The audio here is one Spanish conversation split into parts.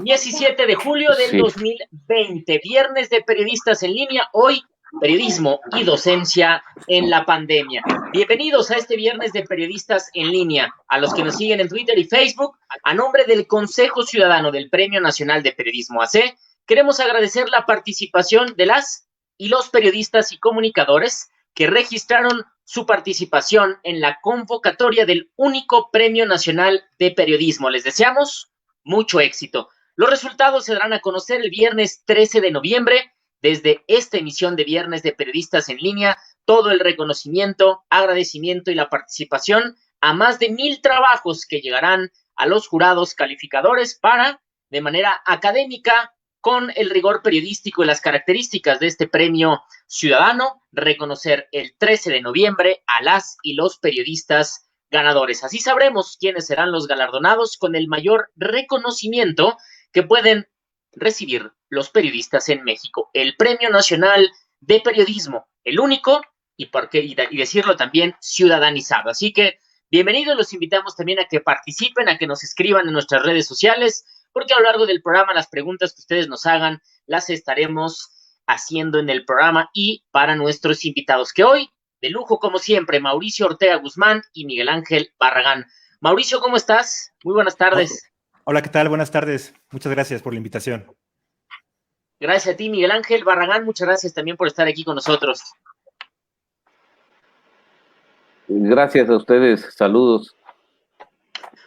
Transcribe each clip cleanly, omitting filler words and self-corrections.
17 de julio del Sí. 2020, viernes de periodistas en línea, hoy periodismo y docencia en la pandemia. Bienvenidos a este viernes de periodistas en línea, a los que nos siguen en Twitter y Facebook, a nombre del Consejo Ciudadano del Premio Nacional de Periodismo AC, queremos agradecer la participación de las y los periodistas y comunicadores que registraron su participación en la convocatoria del único Premio Nacional de Periodismo. Les deseamos mucho éxito. Los resultados se darán a conocer el viernes 13 de noviembre. Desde esta emisión de Viernes de Periodistas en Línea, todo el reconocimiento, agradecimiento y la participación a más de 1,000 trabajos que llegarán a los jurados calificadores para, de manera académica, con el rigor periodístico y las características de este premio ciudadano, reconocer el 13 de noviembre a las y los periodistas ganadores. Así sabremos quiénes serán los galardonados con el mayor reconocimiento que pueden recibir los periodistas en México. El Premio Nacional de Periodismo, el único y decirlo también ciudadanizado. Así que bienvenidos, los invitamos también a que participen, a que nos escriban en nuestras redes sociales, porque a lo largo del programa las preguntas que ustedes nos hagan las estaremos haciendo en el programa y para nuestros invitados, que hoy, de lujo como siempre, Mauricio Ortega Guzmán y Miguel Ángel Barragán. Mauricio, ¿cómo estás? Muy buenas tardes. Hola, ¿qué tal? Buenas tardes. Muchas gracias por la invitación. Gracias a ti, Miguel Ángel Barragán. Muchas gracias también por estar aquí con nosotros. Gracias a ustedes. Saludos.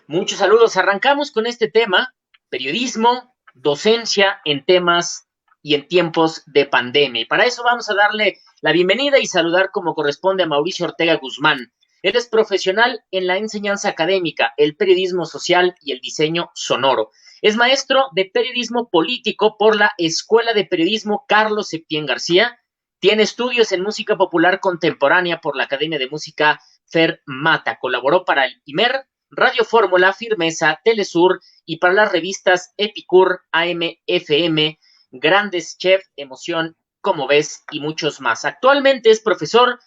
Muchos saludos. Arrancamos con este tema, periodismo, docencia en temas y en tiempos de pandemia. Y para eso vamos a darle la bienvenida y saludar como corresponde a Mauricio Ortega Guzmán. Él es profesional en la enseñanza académica, el periodismo social y el diseño sonoro. Es maestro de periodismo político por la Escuela de Periodismo Carlos Septién García. Tiene estudios en música popular contemporánea por la Academia de Música Fer Mata. Colaboró para el IMER, Radio Fórmula, Firmeza, Telesur y para las revistas Epicur, AM/FM, Grandes Chef, Emoción, Como Ves y muchos más. Actualmente es profesor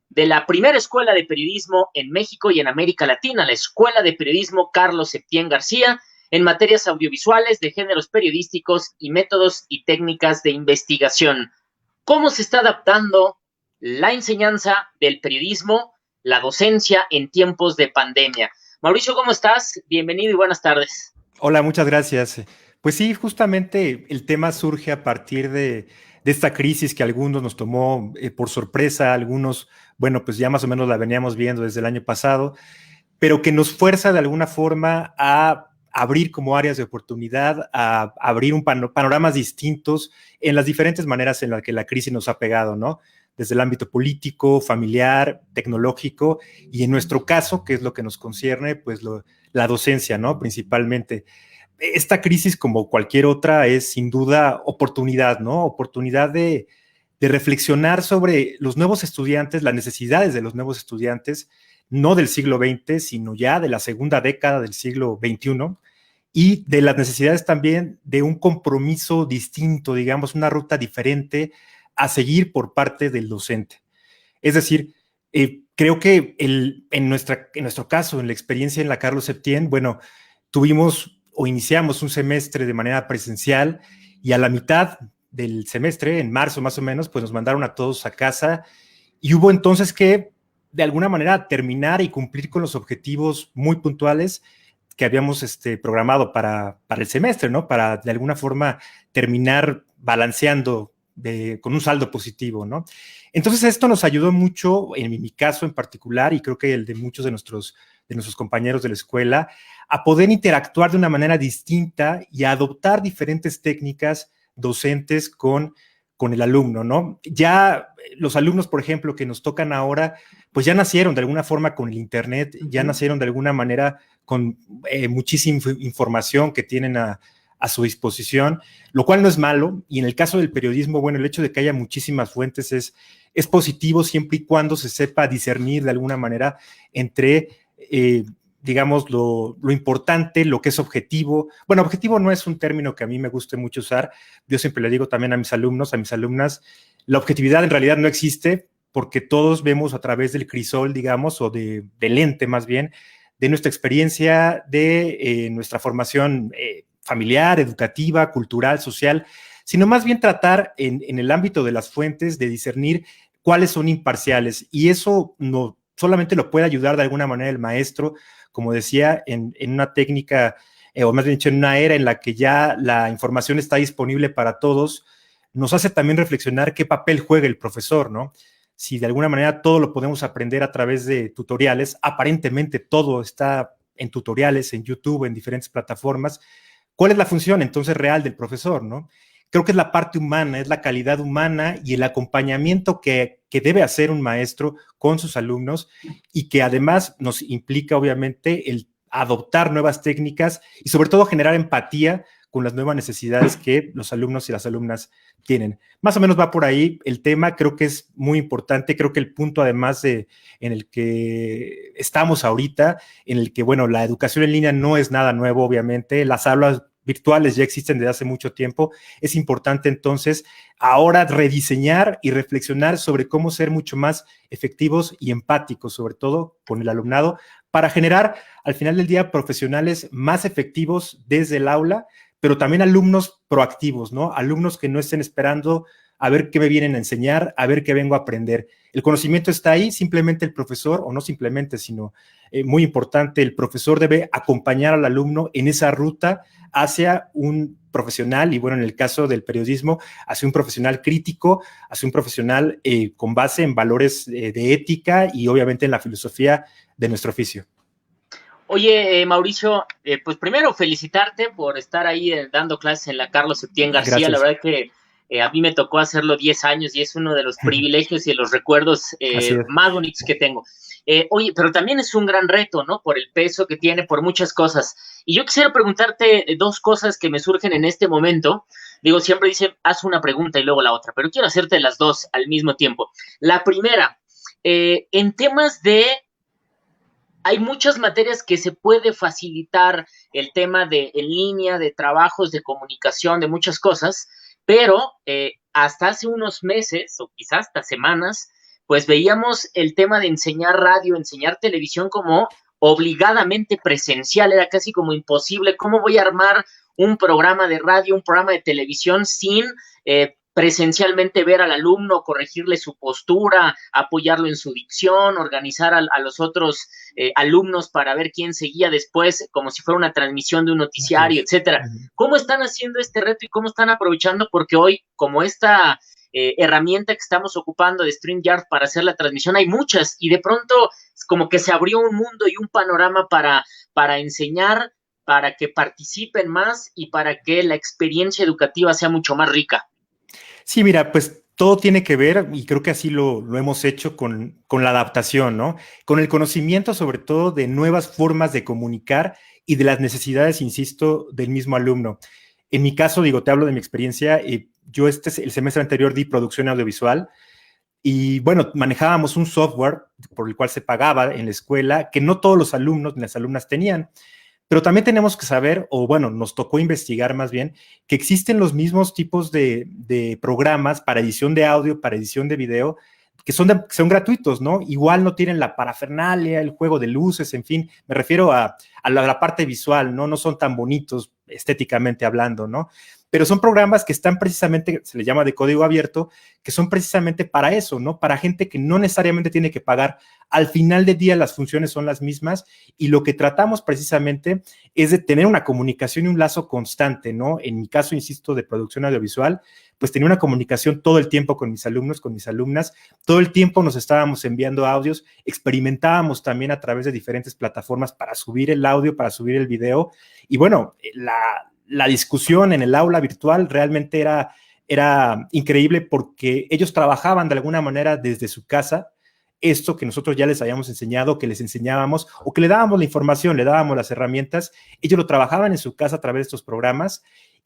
de la primera escuela de periodismo en México y en América Latina, la Escuela de Periodismo Carlos Septién García, en materias audiovisuales, de géneros periodísticos y métodos y técnicas de investigación. ¿Cómo se está adaptando la enseñanza del periodismo, la docencia en tiempos de pandemia? Mauricio, ¿cómo estás? Bienvenido y buenas tardes. Hola, muchas gracias. Pues sí, justamente el tema surge a partir de esta crisis que a algunos nos tomó por sorpresa, algunos, bueno, pues ya más o menos la veníamos viendo desde el año pasado, pero que nos fuerza de alguna forma a abrir como áreas de oportunidad, a abrir panoramas distintos en las diferentes maneras en las que la crisis nos ha pegado, ¿no? Desde el ámbito político, familiar, tecnológico, y en nuestro caso, que es lo que nos concierne, pues la docencia, ¿no? Principalmente. Esta crisis, como cualquier otra, es sin duda oportunidad, ¿no? Oportunidad de reflexionar sobre los nuevos estudiantes, las necesidades de los nuevos estudiantes, no del siglo XX, sino ya de la segunda década del siglo XXI, y de las necesidades también de un compromiso distinto, digamos, una ruta diferente a seguir por parte del docente. Es decir, creo que en nuestro caso, en la experiencia en la Carlos Septién, bueno, tuvimos o iniciamos un semestre de manera presencial y a la mitad del semestre, en marzo más o menos, pues nos mandaron a todos a casa y hubo entonces que, de alguna manera, terminar y cumplir con los objetivos muy puntuales que habíamos programado para el semestre, ¿no? Para, de alguna forma, terminar balanceando con un saldo positivo, ¿no? Entonces, esto nos ayudó mucho, en mi caso en particular, y creo que el de muchos de nuestros compañeros de la escuela, a poder interactuar de una manera distinta y a adoptar diferentes técnicas docentes con el alumno, ¿no? Ya los alumnos, por ejemplo, que nos tocan ahora, pues ya nacieron de alguna forma con el internet, ya nacieron de alguna manera con muchísima información que tienen a su disposición, lo cual no es malo, y en el caso del periodismo, bueno, el hecho de que haya muchísimas fuentes es positivo siempre y cuando se sepa discernir de alguna manera entre digamos, lo importante, lo que es objetivo. Bueno, objetivo no es un término que a mí me guste mucho usar. Yo siempre le digo también a mis alumnos, a mis alumnas, la objetividad en realidad no existe porque todos vemos a través del crisol, digamos, o del lente más bien, de nuestra experiencia, de nuestra formación familiar, educativa, cultural, social, sino más bien tratar en el ámbito de las fuentes de discernir cuáles son imparciales. Y eso no solamente lo puede ayudar de alguna manera el maestro, como decía, en una técnica, o más bien dicho, en una era en la que ya la información está disponible para todos, nos hace también reflexionar qué papel juega el profesor, ¿no? Si de alguna manera todo lo podemos aprender a través de tutoriales, aparentemente todo está en tutoriales, en YouTube, en diferentes plataformas, ¿cuál es la función entonces real del profesor, no? Creo que es la parte humana, es la calidad humana y el acompañamiento que debe hacer un maestro con sus alumnos y que además nos implica obviamente el adoptar nuevas técnicas y sobre todo generar empatía con las nuevas necesidades que los alumnos y las alumnas tienen. Más o menos va por ahí el tema, creo que es muy importante, creo que el punto además en el que estamos ahorita, en el que, bueno, la educación en línea no es nada nuevo, obviamente, las aulas virtuales ya existen desde hace mucho tiempo, es importante entonces ahora rediseñar y reflexionar sobre cómo ser mucho más efectivos y empáticos, sobre todo con el alumnado, para generar al final del día profesionales más efectivos desde el aula, pero también alumnos proactivos, ¿no? Alumnos que no estén esperando a ver qué me vienen a enseñar, a ver qué vengo a aprender. El conocimiento está ahí, simplemente el profesor, o no simplemente, sino muy importante, el profesor debe acompañar al alumno en esa ruta hacia un profesional, y bueno, en el caso del periodismo, hacia un profesional crítico, hacia un profesional con base en valores de ética y obviamente en la filosofía de nuestro oficio. Oye, Mauricio, pues primero felicitarte por estar ahí dando clases en la Carlos Septién García. Gracias. La verdad que a mí me tocó hacerlo 10 años y es uno de los privilegios y los recuerdos más bonitos que tengo. Oye, pero también es un gran reto, ¿no? Por el peso que tiene, por muchas cosas. Y yo quisiera preguntarte dos cosas que me surgen en este momento. Digo, siempre dicen, haz una pregunta y luego la otra, pero quiero hacerte las dos al mismo tiempo. La primera, en temas de... Hay muchas materias que se puede facilitar el tema de en línea, de trabajos, de comunicación, de muchas cosas, pero hasta hace unos meses o quizás hasta semanas, pues veíamos el tema de enseñar radio, enseñar televisión como obligadamente presencial, era casi como imposible. ¿Cómo voy a armar un programa de radio, un programa de televisión sin presencialmente ver al alumno, corregirle su postura, apoyarlo en su dicción, organizar a los otros alumnos para ver quién seguía después, como si fuera una transmisión de un noticiario, etcétera? ¿Cómo están haciendo este reto y cómo están aprovechando? Porque hoy, como esta herramienta que estamos ocupando de StreamYard para hacer la transmisión, hay muchas, y de pronto como que se abrió un mundo y un panorama para enseñar, para que participen más y para que la experiencia educativa sea mucho más rica. Sí, mira, pues todo tiene que ver, y creo que así lo hemos hecho con la adaptación, ¿no? Con el conocimiento, sobre todo, de nuevas formas de comunicar y de las necesidades, insisto, del mismo alumno. En mi caso, digo, te hablo de mi experiencia, yo el semestre anterior di producción audiovisual y, bueno, manejábamos un software por el cual se pagaba en la escuela que no todos los alumnos ni las alumnas tenían. Pero también tenemos que saber, o bueno, nos tocó investigar más bien, que existen los mismos tipos de programas para edición de audio, para edición de video, que son gratuitos, ¿no? Igual no tienen la parafernalia, el juego de luces, en fin, me refiero a la parte visual, ¿no? No son tan bonitos estéticamente hablando, ¿no? Pero son programas que están precisamente, se les llama de código abierto, que son precisamente para eso, ¿no? Para gente que no necesariamente tiene que pagar. Al final del día las funciones son las mismas y lo que tratamos precisamente es de tener una comunicación y un lazo constante, ¿no? En mi caso, insisto, de producción audiovisual, pues tenía una comunicación todo el tiempo con mis alumnos, con mis alumnas, todo el tiempo nos estábamos enviando audios, experimentábamos también a través de diferentes plataformas para subir el audio, para subir el video, y bueno, la discusión en el aula virtual realmente era increíble porque ellos trabajaban de alguna manera desde su casa, esto que nosotros ya les habíamos enseñado, que les enseñábamos o que le dábamos la información, le dábamos las herramientas, ellos lo trabajaban en su casa a través de estos programas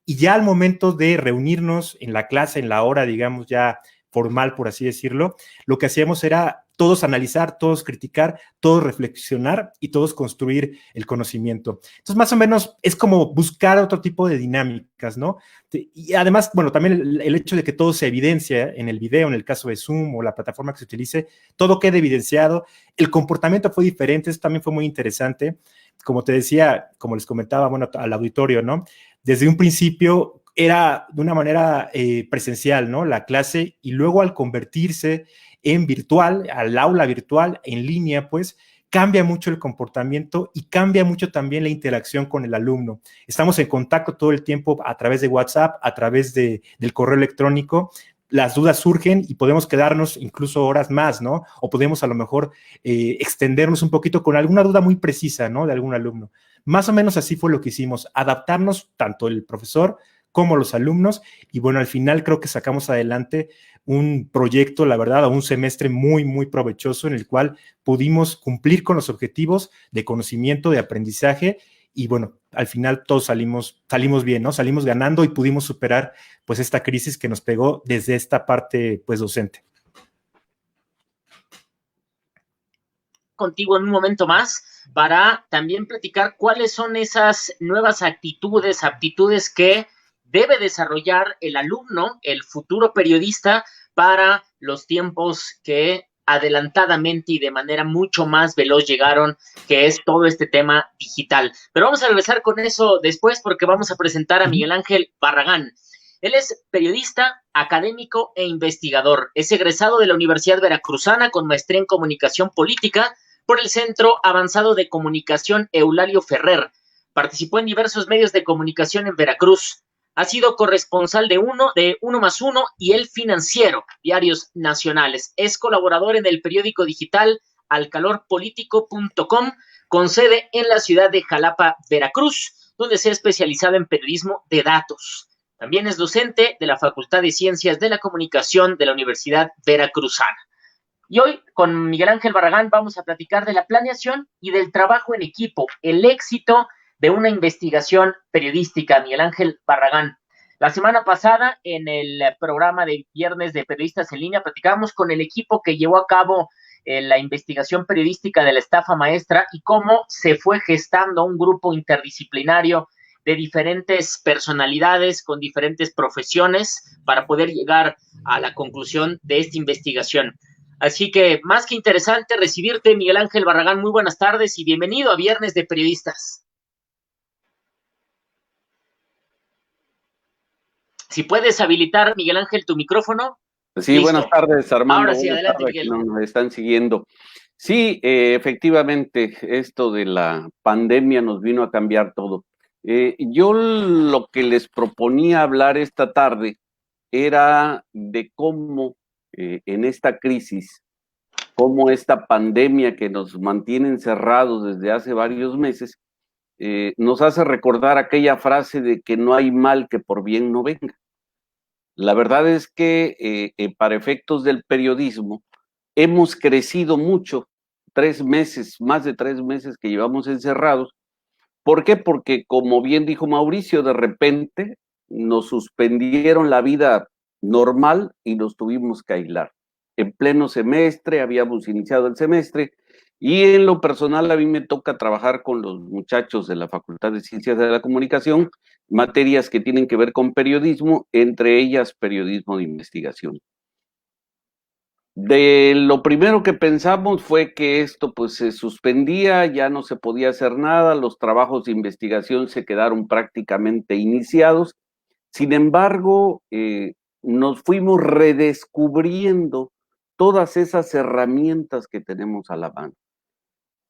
y ya al momento de reunirnos en la clase, en la hora, digamos, ya formal, por así decirlo, lo que hacíamos era todos analizar, todos criticar, todos reflexionar y todos construir el conocimiento. Entonces, más o menos es como buscar otro tipo de dinámicas, ¿no? Y además, bueno, también el hecho de que todo se evidencia en el video, en el caso de Zoom o la plataforma que se utilice, todo queda evidenciado. El comportamiento fue diferente, eso también fue muy interesante. Como te decía, como les comentaba, bueno, al auditorio, ¿no? desde un principio era de una manera presencial, ¿no? La clase, y luego al convertirse en virtual, al aula virtual, en línea, pues cambia mucho el comportamiento y cambia mucho también la interacción con el alumno. Estamos en contacto todo el tiempo a través de WhatsApp, a través del correo electrónico. Las dudas surgen y podemos quedarnos incluso horas más, ¿no? O podemos a lo mejor extendernos un poquito con alguna duda muy precisa, ¿no? De algún alumno. Más o menos así fue lo que hicimos, adaptarnos tanto el profesor como los alumnos, y bueno, al final creo que sacamos adelante un proyecto, la verdad, un semestre muy, muy provechoso en el cual pudimos cumplir con los objetivos de conocimiento, de aprendizaje, y bueno, al final todos salimos bien, ¿no? Salimos ganando y pudimos superar pues esta crisis que nos pegó desde esta parte pues docente. Contigo en un momento más para también platicar cuáles son esas nuevas actitudes, aptitudes que debe desarrollar el alumno, el futuro periodista, para los tiempos que adelantadamente y de manera mucho más veloz llegaron, que es todo este tema digital. Pero vamos a regresar con eso después, porque vamos a presentar a Miguel Ángel Barragán. Él es periodista, académico e investigador. Es egresado de la Universidad Veracruzana con maestría en comunicación política por el Centro Avanzado de Comunicación Eulalio Ferrer. Participó en diversos medios de comunicación en Veracruz. Ha sido corresponsal de Uno más Uno y El Financiero, diarios nacionales. Es colaborador en el periódico digital alcalorpolitico.com, con sede en la ciudad de Jalapa, Veracruz, donde se ha especializado en periodismo de datos. También es docente de la Facultad de Ciencias de la Comunicación de la Universidad Veracruzana. Y hoy con Miguel Ángel Barragán vamos a platicar de la planeación y del trabajo en equipo, el éxito de una investigación periodística. Miguel Ángel Barragán, la semana pasada en el programa de Viernes de Periodistas en Línea platicábamos con el equipo que llevó a cabo la investigación periodística de la estafa maestra y cómo se fue gestando un grupo interdisciplinario de diferentes personalidades con diferentes profesiones para poder llegar a la conclusión de esta investigación. Así que más que interesante recibirte, Miguel Ángel Barragán. Muy buenas tardes y bienvenido a Viernes de Periodistas. Si puedes habilitar, Miguel Ángel, tu micrófono. Sí, listo. Buenas tardes, Armando. Ahora sí, adelante, Miguel. Nos están siguiendo. Sí, efectivamente, esto de la pandemia nos vino a cambiar todo. Yo lo que les proponía hablar esta tarde era de cómo en esta crisis, cómo esta pandemia que nos mantiene encerrados desde hace varios meses, nos hace recordar aquella frase de que no hay mal que por bien no venga. La verdad es que para efectos del periodismo hemos crecido mucho, 3 meses, más de 3 meses que llevamos encerrados. ¿Por qué? Porque, como bien dijo Mauricio, de repente nos suspendieron la vida normal y nos tuvimos que aislar. En pleno semestre, habíamos iniciado el semestre, y en lo personal a mí me toca trabajar con los muchachos de la Facultad de Ciencias de la Comunicación, materias que tienen que ver con periodismo, entre ellas periodismo de investigación. De lo primero que pensamos fue que esto pues se suspendía, ya no se podía hacer nada, los trabajos de investigación se quedaron prácticamente iniciados. Sin embargo, nos fuimos redescubriendo todas esas herramientas que tenemos a la mano.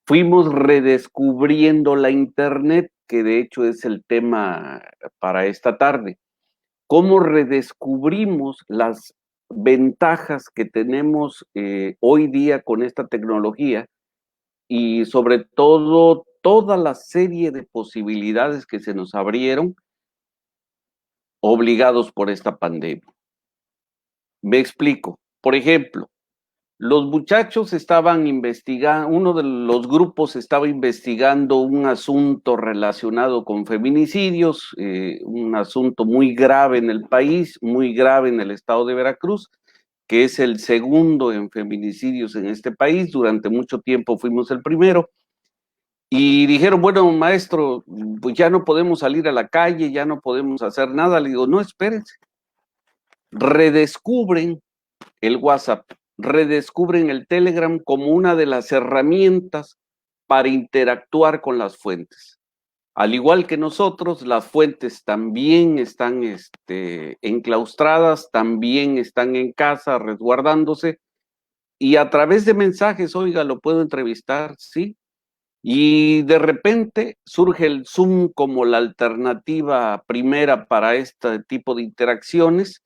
Fuimos redescubriendo la Internet, que de hecho es el tema para esta tarde. ¿Cómo redescubrimos las ventajas que tenemos hoy día con esta tecnología y sobre todo toda la serie de posibilidades que se nos abrieron obligados por esta pandemia? Me explico. Por ejemplo, los muchachos estaban investigando, uno de los grupos estaba investigando un asunto relacionado con feminicidios, un asunto muy grave en el país, muy grave en el estado de Veracruz, que es el segundo en feminicidios en este país. Durante mucho tiempo fuimos el primero. Y dijeron, bueno, maestro, pues ya no podemos salir a la calle, ya no podemos hacer nada. Le digo, no, espérense. Redescubren el WhatsApp, redescubren el Telegram como una de las herramientas para interactuar con las fuentes. Al igual que nosotros, las fuentes también están enclaustradas, también están en casa resguardándose, y a través de mensajes, oiga, lo puedo entrevistar, sí. Y de repente surge el Zoom como la alternativa primera para este tipo de interacciones.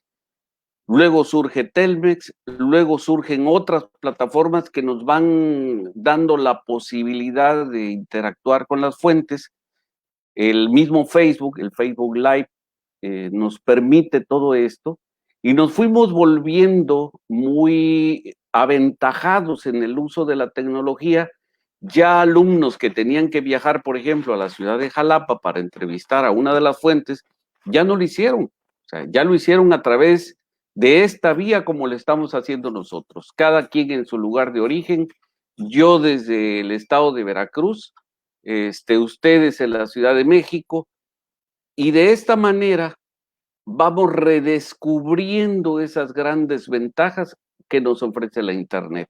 Luego surge Telmex, luego surgen otras plataformas que nos van dando la posibilidad de interactuar con las fuentes. El mismo Facebook, el Facebook Live, nos permite todo esto y nos fuimos volviendo muy aventajados en el uso de la tecnología. Ya alumnos que tenían que viajar, por ejemplo, a la ciudad de Jalapa para entrevistar a una de las fuentes, ya no lo hicieron. O sea, ya lo hicieron a través de esta vía como lo estamos haciendo nosotros. Cada quien en su lugar de origen. Yo desde el estado de Veracruz, ustedes en la Ciudad de México, y de esta manera vamos redescubriendo esas grandes ventajas que nos ofrece la Internet.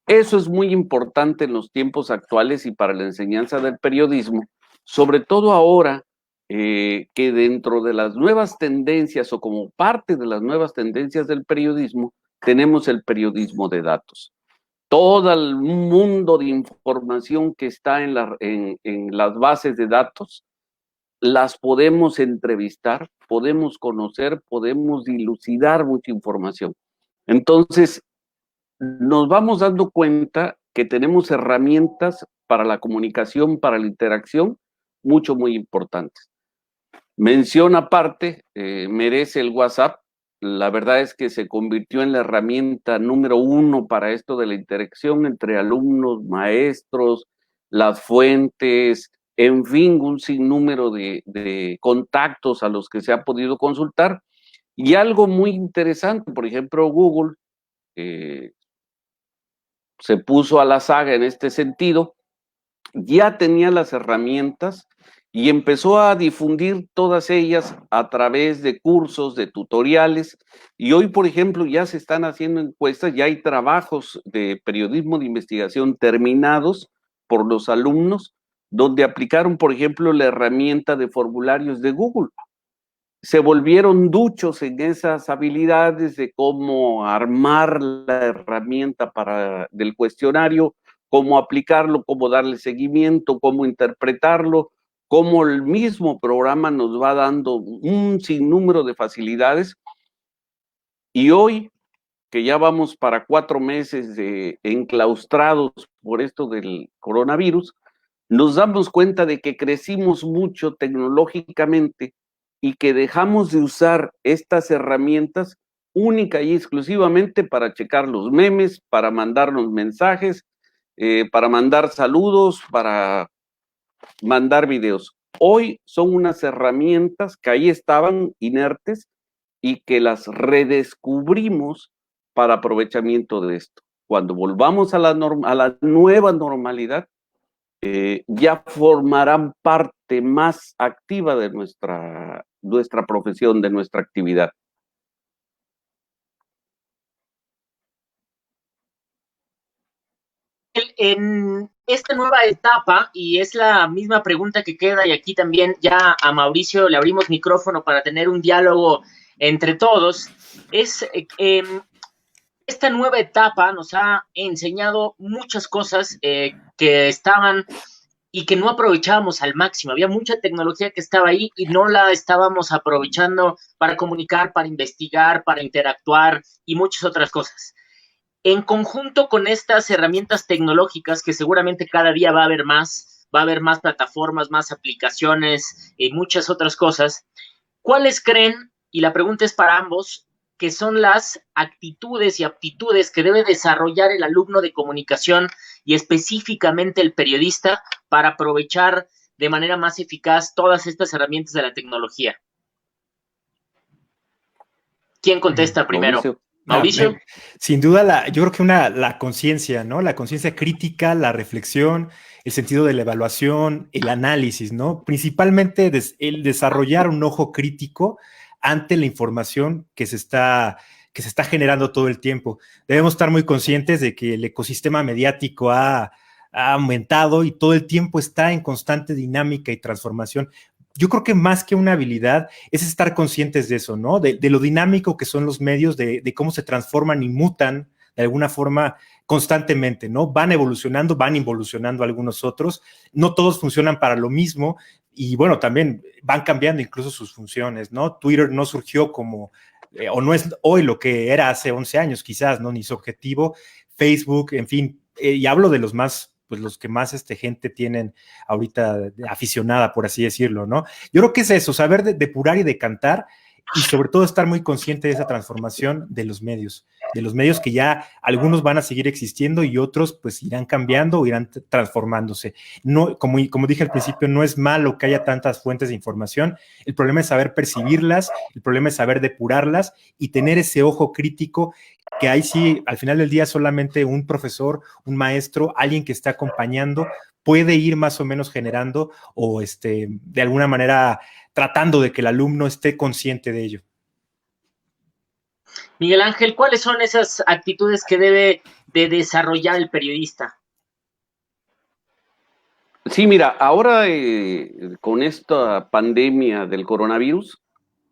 Eso es muy importante en los tiempos actuales y para la enseñanza del periodismo, sobre todo ahora que dentro de las nuevas tendencias o como parte de las nuevas tendencias del periodismo, tenemos el periodismo de datos. Todo el mundo de información que está en las bases de datos, las podemos entrevistar, podemos conocer, podemos dilucidar mucha información. Entonces, nos vamos dando cuenta que tenemos herramientas para la comunicación, para la interacción, muy importantes. Mención aparte, merece el WhatsApp. La verdad es que se convirtió en la herramienta número 1 para esto de la interacción entre alumnos, maestros, las fuentes, en fin, un sinnúmero de contactos a los que se ha podido consultar. Y algo muy interesante, por ejemplo, Google se puso a la saga en este sentido, ya tenía las herramientas y empezó a difundir todas ellas a través de cursos, de tutoriales, y hoy, por ejemplo, ya se están haciendo encuestas, ya hay trabajos de periodismo de investigación terminados por los alumnos, donde aplicaron, por ejemplo, la herramienta de formularios de Google. Se volvieron duchos en esas habilidades de cómo armar la herramienta del cuestionario, cómo aplicarlo, cómo darle seguimiento, cómo interpretarlo, cómo el mismo programa nos va dando un sinnúmero de facilidades. Y hoy, que ya vamos para 4 meses enclaustrados por esto del coronavirus, nos damos cuenta de que crecimos mucho tecnológicamente y que dejamos de usar estas herramientas única y exclusivamente para checar los memes, para mandarnos mensajes, para mandar saludos, para mandar videos. Hoy son unas herramientas que ahí estaban inertes y que las redescubrimos para aprovechamiento de esto. Cuando volvamos a la nueva normalidad, ya formarán parte más activa de nuestra profesión, de nuestra actividad. En esta nueva etapa, y es la misma pregunta que queda, y aquí también ya a Mauricio le abrimos micrófono para tener un diálogo entre todos, es esta nueva etapa nos ha enseñado muchas cosas que estaban y que no aprovechábamos al máximo. Había mucha tecnología que estaba ahí y no la estábamos aprovechando para comunicar, para investigar, para interactuar y muchas otras cosas. En conjunto con estas herramientas tecnológicas, que seguramente cada día va a haber más plataformas, más aplicaciones y muchas otras cosas, ¿cuáles creen, y la pregunta es para ambos, que son las actitudes y aptitudes que debe desarrollar el alumno de comunicación y específicamente el periodista para aprovechar de manera más eficaz todas estas herramientas de la tecnología? ¿Quién contesta primero? Mauricio. Sin duda, yo creo que la conciencia, ¿no? La conciencia crítica, la reflexión, el sentido de la evaluación, el análisis, ¿no? Principalmente el desarrollar un ojo crítico ante la información que se está generando todo el tiempo. Debemos estar muy conscientes de que el ecosistema mediático ha ha aumentado y todo el tiempo está en constante dinámica y transformación. Yo creo que más que una habilidad es estar conscientes de eso, ¿no? De lo dinámico que son los medios, de cómo se transforman y mutan de alguna forma constantemente, ¿no? Van evolucionando, van involucionando algunos otros, no todos funcionan para lo mismo y bueno, también van cambiando incluso sus funciones, ¿no? Twitter no surgió como, o no es hoy lo que era hace 11 años quizás, ¿no? Ni su objetivo, Facebook, en fin, y hablo de los más, pues los que más gente tienen ahorita aficionada, por así decirlo, ¿no? Yo creo que es eso, saber depurar y decantar y sobre todo estar muy consciente de esa transformación de los medios que ya algunos van a seguir existiendo y otros pues irán cambiando o irán transformándose. No, como dije al principio, no es malo que haya tantas fuentes de información, el problema es saber percibirlas, el problema es saber depurarlas y tener ese ojo crítico que ahí sí, al final del día solamente un profesor, un maestro, alguien que está acompañando puede ir más o menos generando o de alguna manera tratando de que el alumno esté consciente de ello. Miguel Ángel, ¿cuáles son esas actitudes que debe de desarrollar el periodista? Sí, mira, ahora con esta pandemia del coronavirus,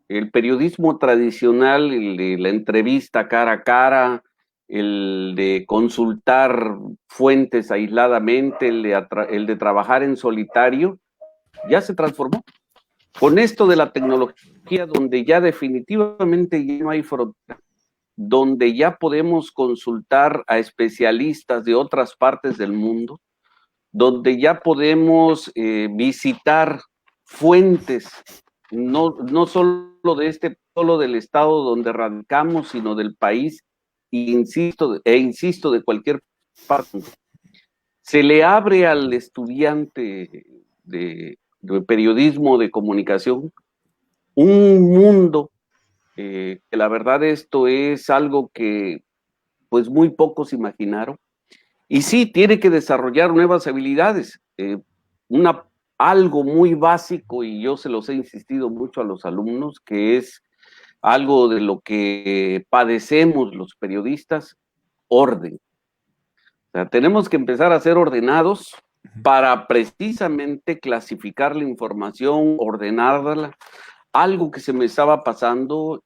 el periodismo tradicional, el de la entrevista cara a cara, el de consultar fuentes aisladamente, el de trabajar en solitario, ya se transformó. Con esto de la tecnología, donde ya definitivamente ya no hay frontera, donde ya podemos consultar a especialistas de otras partes del mundo, donde ya podemos visitar fuentes, no solo solo del estado donde radicamos, sino del país, insisto, de cualquier parte. Se le abre al estudiante de periodismo, de comunicación, un mundo que la verdad esto es algo que pues muy pocos imaginaron. Y sí, tiene que desarrollar nuevas habilidades. Algo muy básico, y yo se los he insistido mucho a los alumnos, que es algo de lo que padecemos los periodistas, orden. O sea, tenemos que empezar a ser ordenados para precisamente clasificar la información, ordenarla. Algo que se me estaba pasando,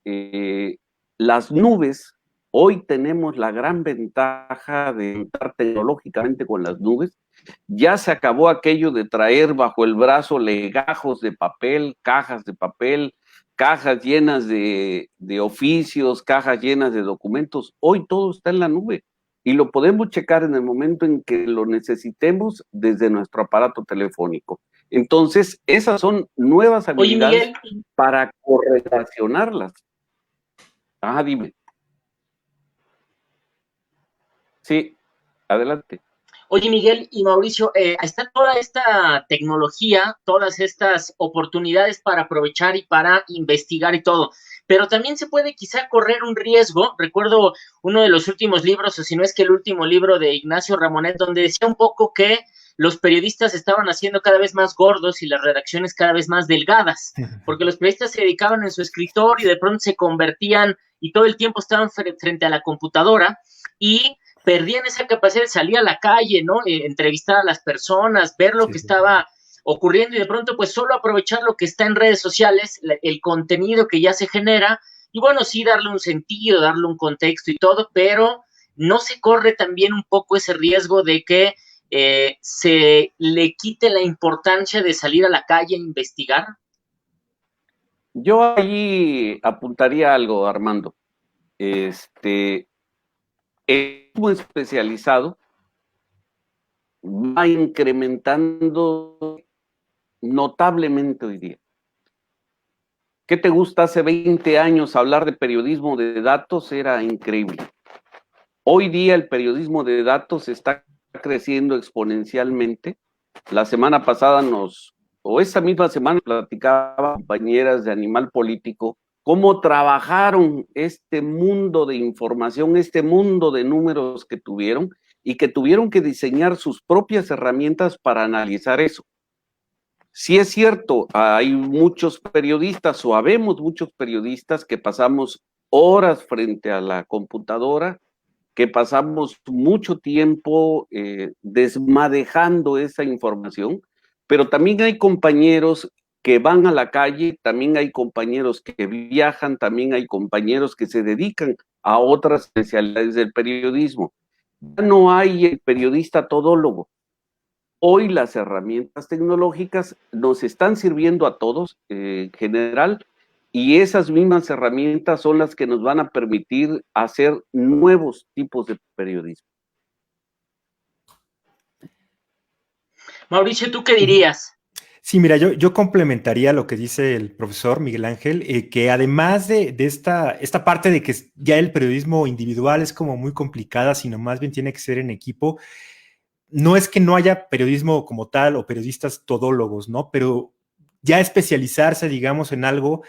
las nubes. Hoy tenemos la gran ventaja de entrar tecnológicamente con las nubes. Ya se acabó aquello de traer bajo el brazo legajos de papel, cajas llenas de oficios, cajas llenas de documentos. Hoy todo está en la nube y lo podemos checar en el momento en que lo necesitemos desde nuestro aparato telefónico. Entonces, esas son nuevas habilidades. Oye, Miguel, para correlacionarlas. Ajá, dime. Sí, adelante. Oye, Miguel y Mauricio, está toda esta tecnología, todas estas oportunidades para aprovechar y para investigar y todo, pero también se puede quizá correr un riesgo. Recuerdo uno de los últimos libros, o si no es que el último libro de Ignacio Ramonet, donde decía un poco que los periodistas estaban haciendo cada vez más gordos y las redacciones cada vez más delgadas, porque los periodistas se dedicaban en su escritorio y de pronto se convertían y todo el tiempo estaban frente a la computadora y perdían esa capacidad de salir a la calle, ¿no? Entrevistar a las personas, ver lo que estaba ocurriendo y de pronto pues solo aprovechar lo que está en redes sociales, el contenido que ya se genera y bueno, sí darle un sentido, darle un contexto y todo, pero no se corre también un poco ese riesgo de que se le quite la importancia de salir a la calle a investigar. Yo ahí apuntaría algo, Armando. El muy especializado va incrementando notablemente hoy día. ¿Qué te gusta? Hace 20 años hablar de periodismo de datos era increíble. Hoy día el periodismo de datos está creciendo exponencialmente. La semana pasada esta misma semana platicaba compañeras de Animal Político cómo trabajaron este mundo de información, este mundo de números que tuvieron y que tuvieron que diseñar sus propias herramientas para analizar eso. Sí es cierto, hay muchos periodistas o habemos muchos periodistas que pasamos horas frente a la computadora que pasamos mucho tiempo desmadejando esa información, pero también hay compañeros que van a la calle, también hay compañeros que viajan, también hay compañeros que se dedican a otras especialidades del periodismo. Ya no hay el periodista todólogo. Hoy las herramientas tecnológicas nos están sirviendo a todos en general, y esas mismas herramientas son las que nos van a permitir hacer nuevos tipos de periodismo. Mauricio, ¿tú qué dirías? Sí, mira, yo complementaría lo que dice el profesor Miguel Ángel, que además de esta parte de que ya el periodismo individual es como muy complicada, sino más bien tiene que ser en equipo. No es que no haya periodismo como tal o periodistas todólogos, ¿no? Pero ya especializarse, digamos, en algo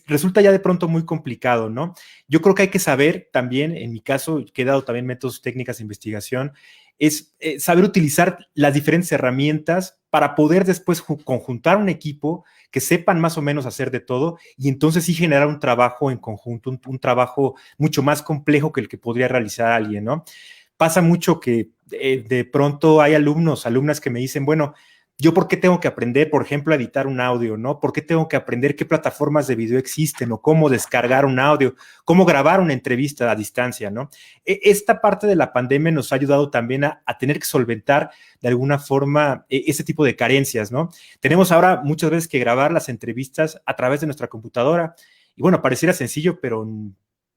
resulta ya de pronto muy complicado, ¿no? Yo creo que hay que saber también, en mi caso, que he dado también métodos, técnicas de investigación, es saber utilizar las diferentes herramientas para poder después conjuntar un equipo que sepan más o menos hacer de todo y entonces sí generar un trabajo en conjunto, un trabajo mucho más complejo que el que podría realizar alguien, ¿no? Pasa mucho que de pronto hay alumnas que me dicen, bueno, ¿yo por qué tengo que aprender, por ejemplo, a editar un audio, ¿no? ¿Por qué tengo que aprender qué plataformas de video existen o cómo descargar un audio, cómo grabar una entrevista a distancia, ¿no? Esta parte de la pandemia nos ha ayudado también a tener que solventar de alguna forma ese tipo de carencias, ¿no? Tenemos ahora muchas veces que grabar las entrevistas a través de nuestra computadora y bueno, pareciera sencillo, pero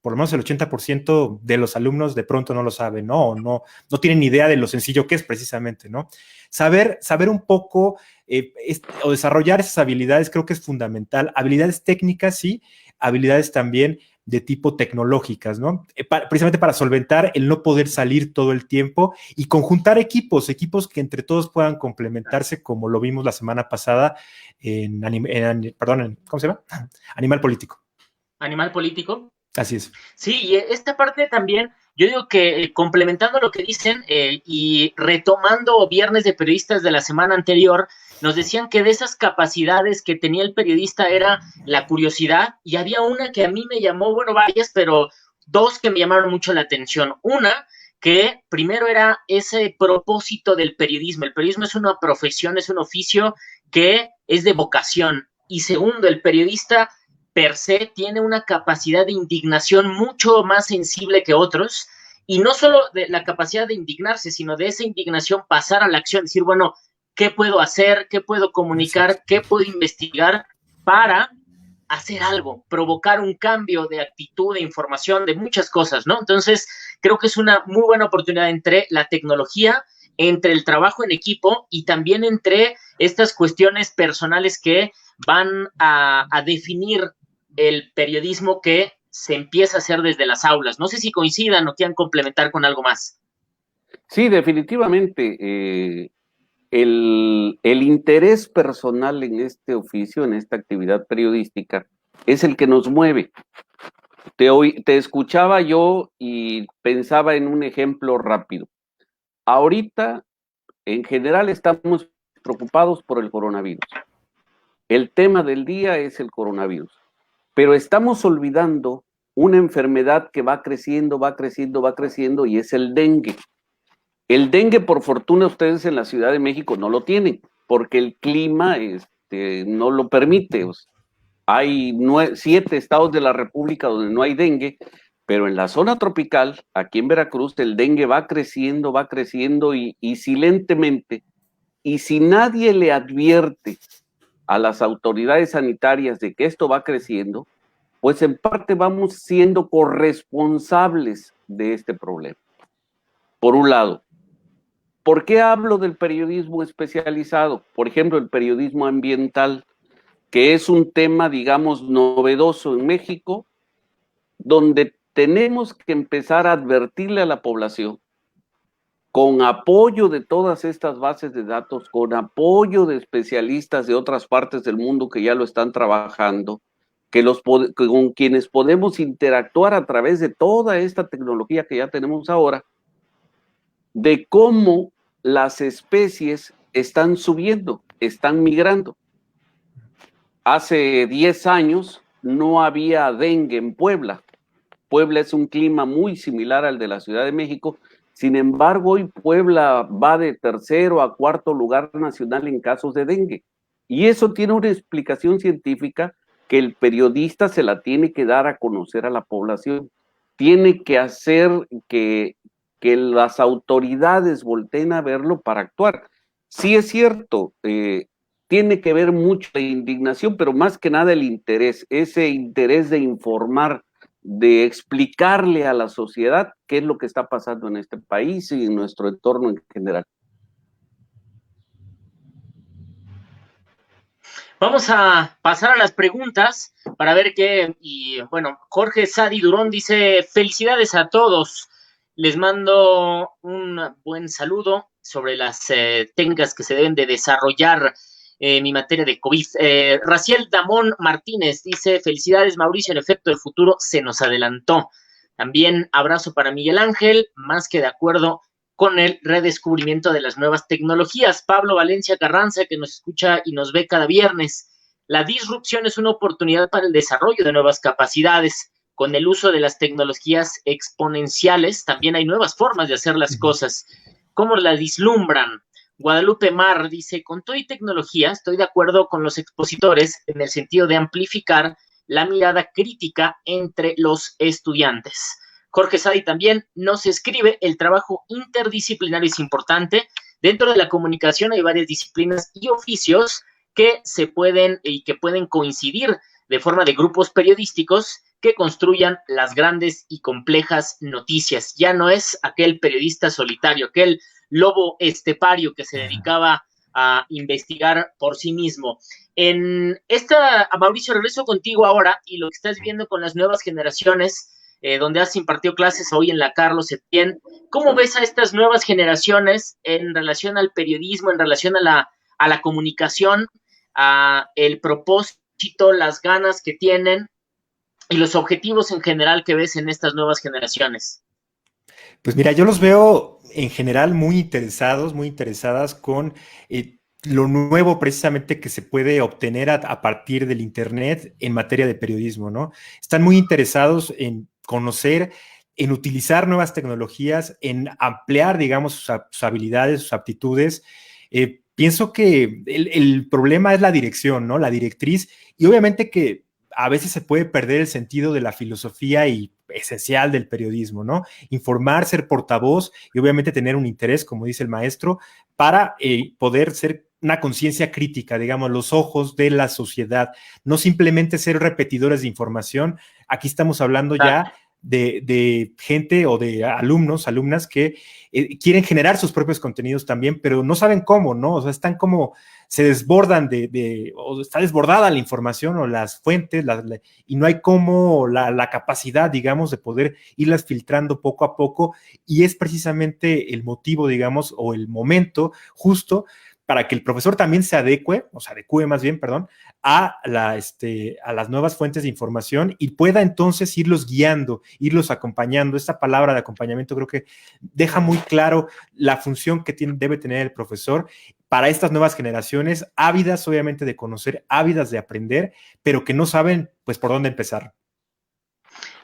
por lo menos el 80% de los alumnos de pronto no lo saben, ¿no? O no tienen ni idea de lo sencillo que es precisamente, ¿no? Saber un poco o desarrollar esas habilidades creo que es fundamental. Habilidades técnicas, sí, habilidades también de tipo tecnológicas, ¿no? Precisamente para solventar el no poder salir todo el tiempo y conjuntar equipos que entre todos puedan complementarse, como lo vimos la semana pasada ¿cómo se llama? Animal Político. Animal Político. Así es. Sí, y esta parte también, yo digo que complementando lo que dicen y retomando Viernes de Periodistas de la semana anterior, nos decían que de esas capacidades que tenía el periodista era la curiosidad, y había una que a mí me llamó, bueno, varias, pero dos que me llamaron mucho la atención. Una, que primero era ese propósito del periodismo. El periodismo es una profesión, es un oficio que es de vocación. Y segundo, el periodista per se tiene una capacidad de indignación mucho más sensible que otros, y no solo de la capacidad de indignarse, sino de esa indignación pasar a la acción, decir, bueno, ¿qué puedo hacer? ¿Qué puedo comunicar? Exacto. ¿Qué puedo investigar para hacer algo, provocar un cambio de actitud, de información, de muchas cosas, ¿no? Entonces, creo que es una muy buena oportunidad entre la tecnología, entre el trabajo en equipo y también entre estas cuestiones personales que van a definir el periodismo que se empieza a hacer desde las aulas. No sé si coincidan o quieran complementar con algo más. Sí, definitivamente. El interés personal en este oficio, en esta actividad periodística, es el que nos mueve. Te escuchaba yo y pensaba en un ejemplo rápido. Ahorita, en general, estamos preocupados por el coronavirus. El tema del día es el coronavirus. Pero estamos olvidando una enfermedad que va creciendo, va creciendo, va creciendo, y es el dengue. El dengue, por fortuna, ustedes en la Ciudad de México no lo tienen, porque el clima no lo permite. O sea, hay 7 estados de la República donde no hay dengue, pero en la zona tropical, aquí en Veracruz, el dengue va creciendo y silentemente, y si nadie le advierte a las autoridades sanitarias de que esto va creciendo, pues en parte vamos siendo corresponsables de este problema. Por un lado, ¿por qué hablo del periodismo especializado? Por ejemplo, el periodismo ambiental, que es un tema, digamos, novedoso en México, donde tenemos que empezar a advertirle a la población, con apoyo de todas estas bases de datos, con apoyo de especialistas de otras partes del mundo que ya lo están trabajando, con quienes podemos interactuar a través de toda esta tecnología que ya tenemos ahora, de cómo las especies están subiendo, están migrando. Hace 10 años no había dengue en Puebla. Puebla es un clima muy similar al de la Ciudad de México. Sin embargo, hoy Puebla va de tercero a cuarto lugar nacional en casos de dengue. Y eso tiene una explicación científica que el periodista se la tiene que dar a conocer a la población. Tiene que hacer que las autoridades volteen a verlo para actuar. Sí es cierto, tiene que ver mucho la indignación, pero más que nada el interés, ese interés de informar, de explicarle a la sociedad qué es lo que está pasando en este país y en nuestro entorno en general. Vamos a pasar a las preguntas para ver qué, y bueno, Jorge Sadi Durón dice, felicidades a todos, les mando un buen saludo sobre las técnicas que se deben de desarrollar en mi materia de COVID. Raciel Damón Martínez dice, felicidades Mauricio, en efecto el futuro se nos adelantó. También abrazo para Miguel Ángel, más que de acuerdo con el redescubrimiento de las nuevas tecnologías. Pablo Valencia Carranza, que nos escucha y nos ve cada viernes. La disrupción es una oportunidad para el desarrollo de nuevas capacidades. Con el uso de las tecnologías exponenciales, también hay nuevas formas de hacer las cosas. ¿Cómo la vislumbran? Guadalupe Mar dice, con todo y tecnología, estoy de acuerdo con los expositores en el sentido de amplificar la mirada crítica entre los estudiantes. Jorge Sadi también nos escribe, el trabajo interdisciplinario es importante. Dentro de la comunicación hay varias disciplinas y oficios que se pueden y que pueden coincidir de forma de grupos periodísticos que construyan las grandes y complejas noticias. Ya no es aquel periodista solitario, aquel lobo estepario que se dedicaba a investigar por sí mismo. En esta, Mauricio, regreso contigo ahora y lo que estás viendo con las nuevas generaciones, donde has impartido clases hoy en la Carlos Septién. ¿Cómo ves a estas nuevas generaciones en relación al periodismo, en relación a la comunicación, a el propósito, las ganas que tienen y los objetivos en general que ves en estas nuevas generaciones? Pues mira, yo los veo en general muy interesados, muy interesadas con lo nuevo precisamente que se puede obtener a partir del Internet en materia de periodismo, ¿no? Están muy interesados en conocer, en utilizar nuevas tecnologías, en ampliar, digamos, sus habilidades, sus aptitudes. Pienso que el problema es la dirección, ¿no? La directriz, y obviamente que a veces se puede perder el sentido de la filosofía y esencial del periodismo, ¿no? Informar, ser portavoz y obviamente tener un interés, como dice el maestro, para poder ser una conciencia crítica, digamos, los ojos de la sociedad, no simplemente ser repetidores de información. Aquí estamos hablando ya de gente o de alumnos, alumnas que quieren generar sus propios contenidos también, pero no saben cómo, ¿no? O sea, están como, se desbordan o está desbordada la información o las fuentes, y no hay como la capacidad, digamos, de poder irlas filtrando poco a poco, y es precisamente el motivo, digamos, o el momento justo para que el profesor también se adecue más bien, perdón, a las nuevas fuentes de información y pueda entonces irlos guiando, irlos acompañando. Esta palabra de acompañamiento creo que deja muy claro la función que debe tener el profesor para estas nuevas generaciones, ávidas obviamente de conocer, ávidas de aprender, pero que no saben pues por dónde empezar.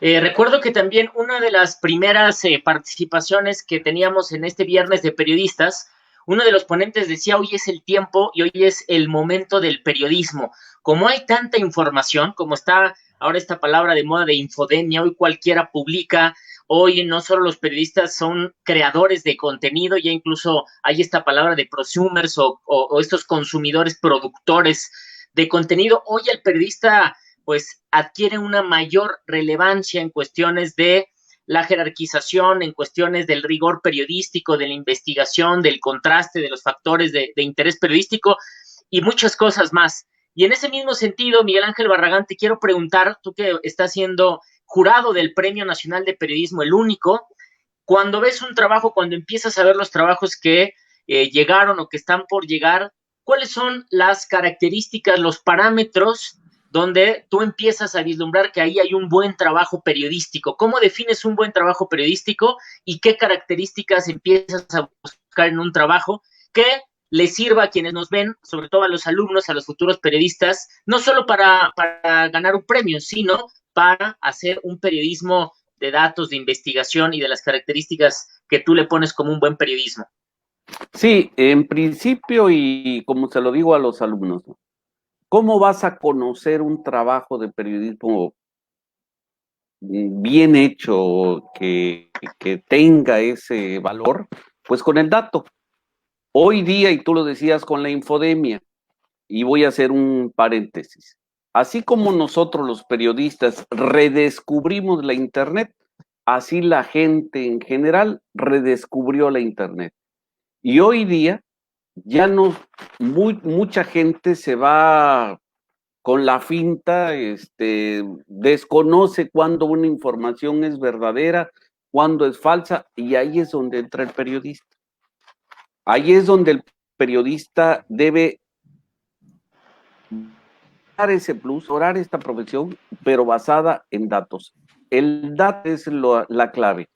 Recuerdo que también una de las primeras participaciones que teníamos en este viernes de periodistas, uno de los ponentes decía, hoy es el tiempo y hoy es el momento del periodismo. Como hay tanta información, como está ahora esta palabra de moda de infodemia, hoy cualquiera publica, hoy no solo los periodistas son creadores de contenido, ya incluso hay esta palabra de prosumers o estos consumidores, productores de contenido. Hoy el periodista pues adquiere una mayor relevancia en cuestiones de la jerarquización, en cuestiones del rigor periodístico, de la investigación, del contraste, de los factores de interés periodístico y muchas cosas más. Y en ese mismo sentido, Miguel Ángel Barragán, te quiero preguntar, tú que estás siendo jurado del Premio Nacional de Periodismo, el único, cuando ves un trabajo, cuando empiezas a ver los trabajos que llegaron o que están por llegar, ¿cuáles son las características, los parámetros donde tú empiezas a vislumbrar que ahí hay un buen trabajo periodístico? ¿Cómo defines un buen trabajo periodístico y qué características empiezas a buscar en un trabajo que les sirva a quienes nos ven, sobre todo a los alumnos, a los futuros periodistas, no solo para ganar un premio, sino para hacer un periodismo de datos, de investigación y de las características que tú le pones como un buen periodismo? Sí, en principio, y como se lo digo a los alumnos, ¿no? ¿Cómo vas a conocer un trabajo de periodismo bien hecho, que tenga ese valor? Pues con el dato. Hoy día, y tú lo decías, con la infodemia, y voy a hacer un paréntesis. Así como nosotros los periodistas redescubrimos la Internet, así la gente en general redescubrió la Internet. Y hoy día ya no, mucha gente se va con la finta, desconoce cuándo una información es verdadera, cuándo es falsa, y ahí es donde entra el periodista. Ahí es donde el periodista debe dar ese plus, orar esta profesión, pero basada en datos. El dato es la clave.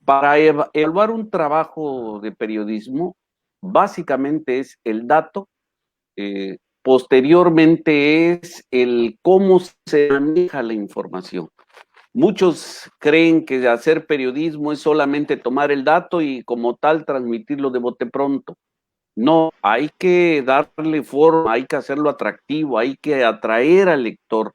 Para evaluar un trabajo de periodismo, básicamente es el dato, posteriormente es el cómo se maneja la información. Muchos creen que hacer periodismo es solamente tomar el dato y como tal transmitirlo de bote pronto. No, hay que darle forma, hay que hacerlo atractivo, hay que atraer al lector.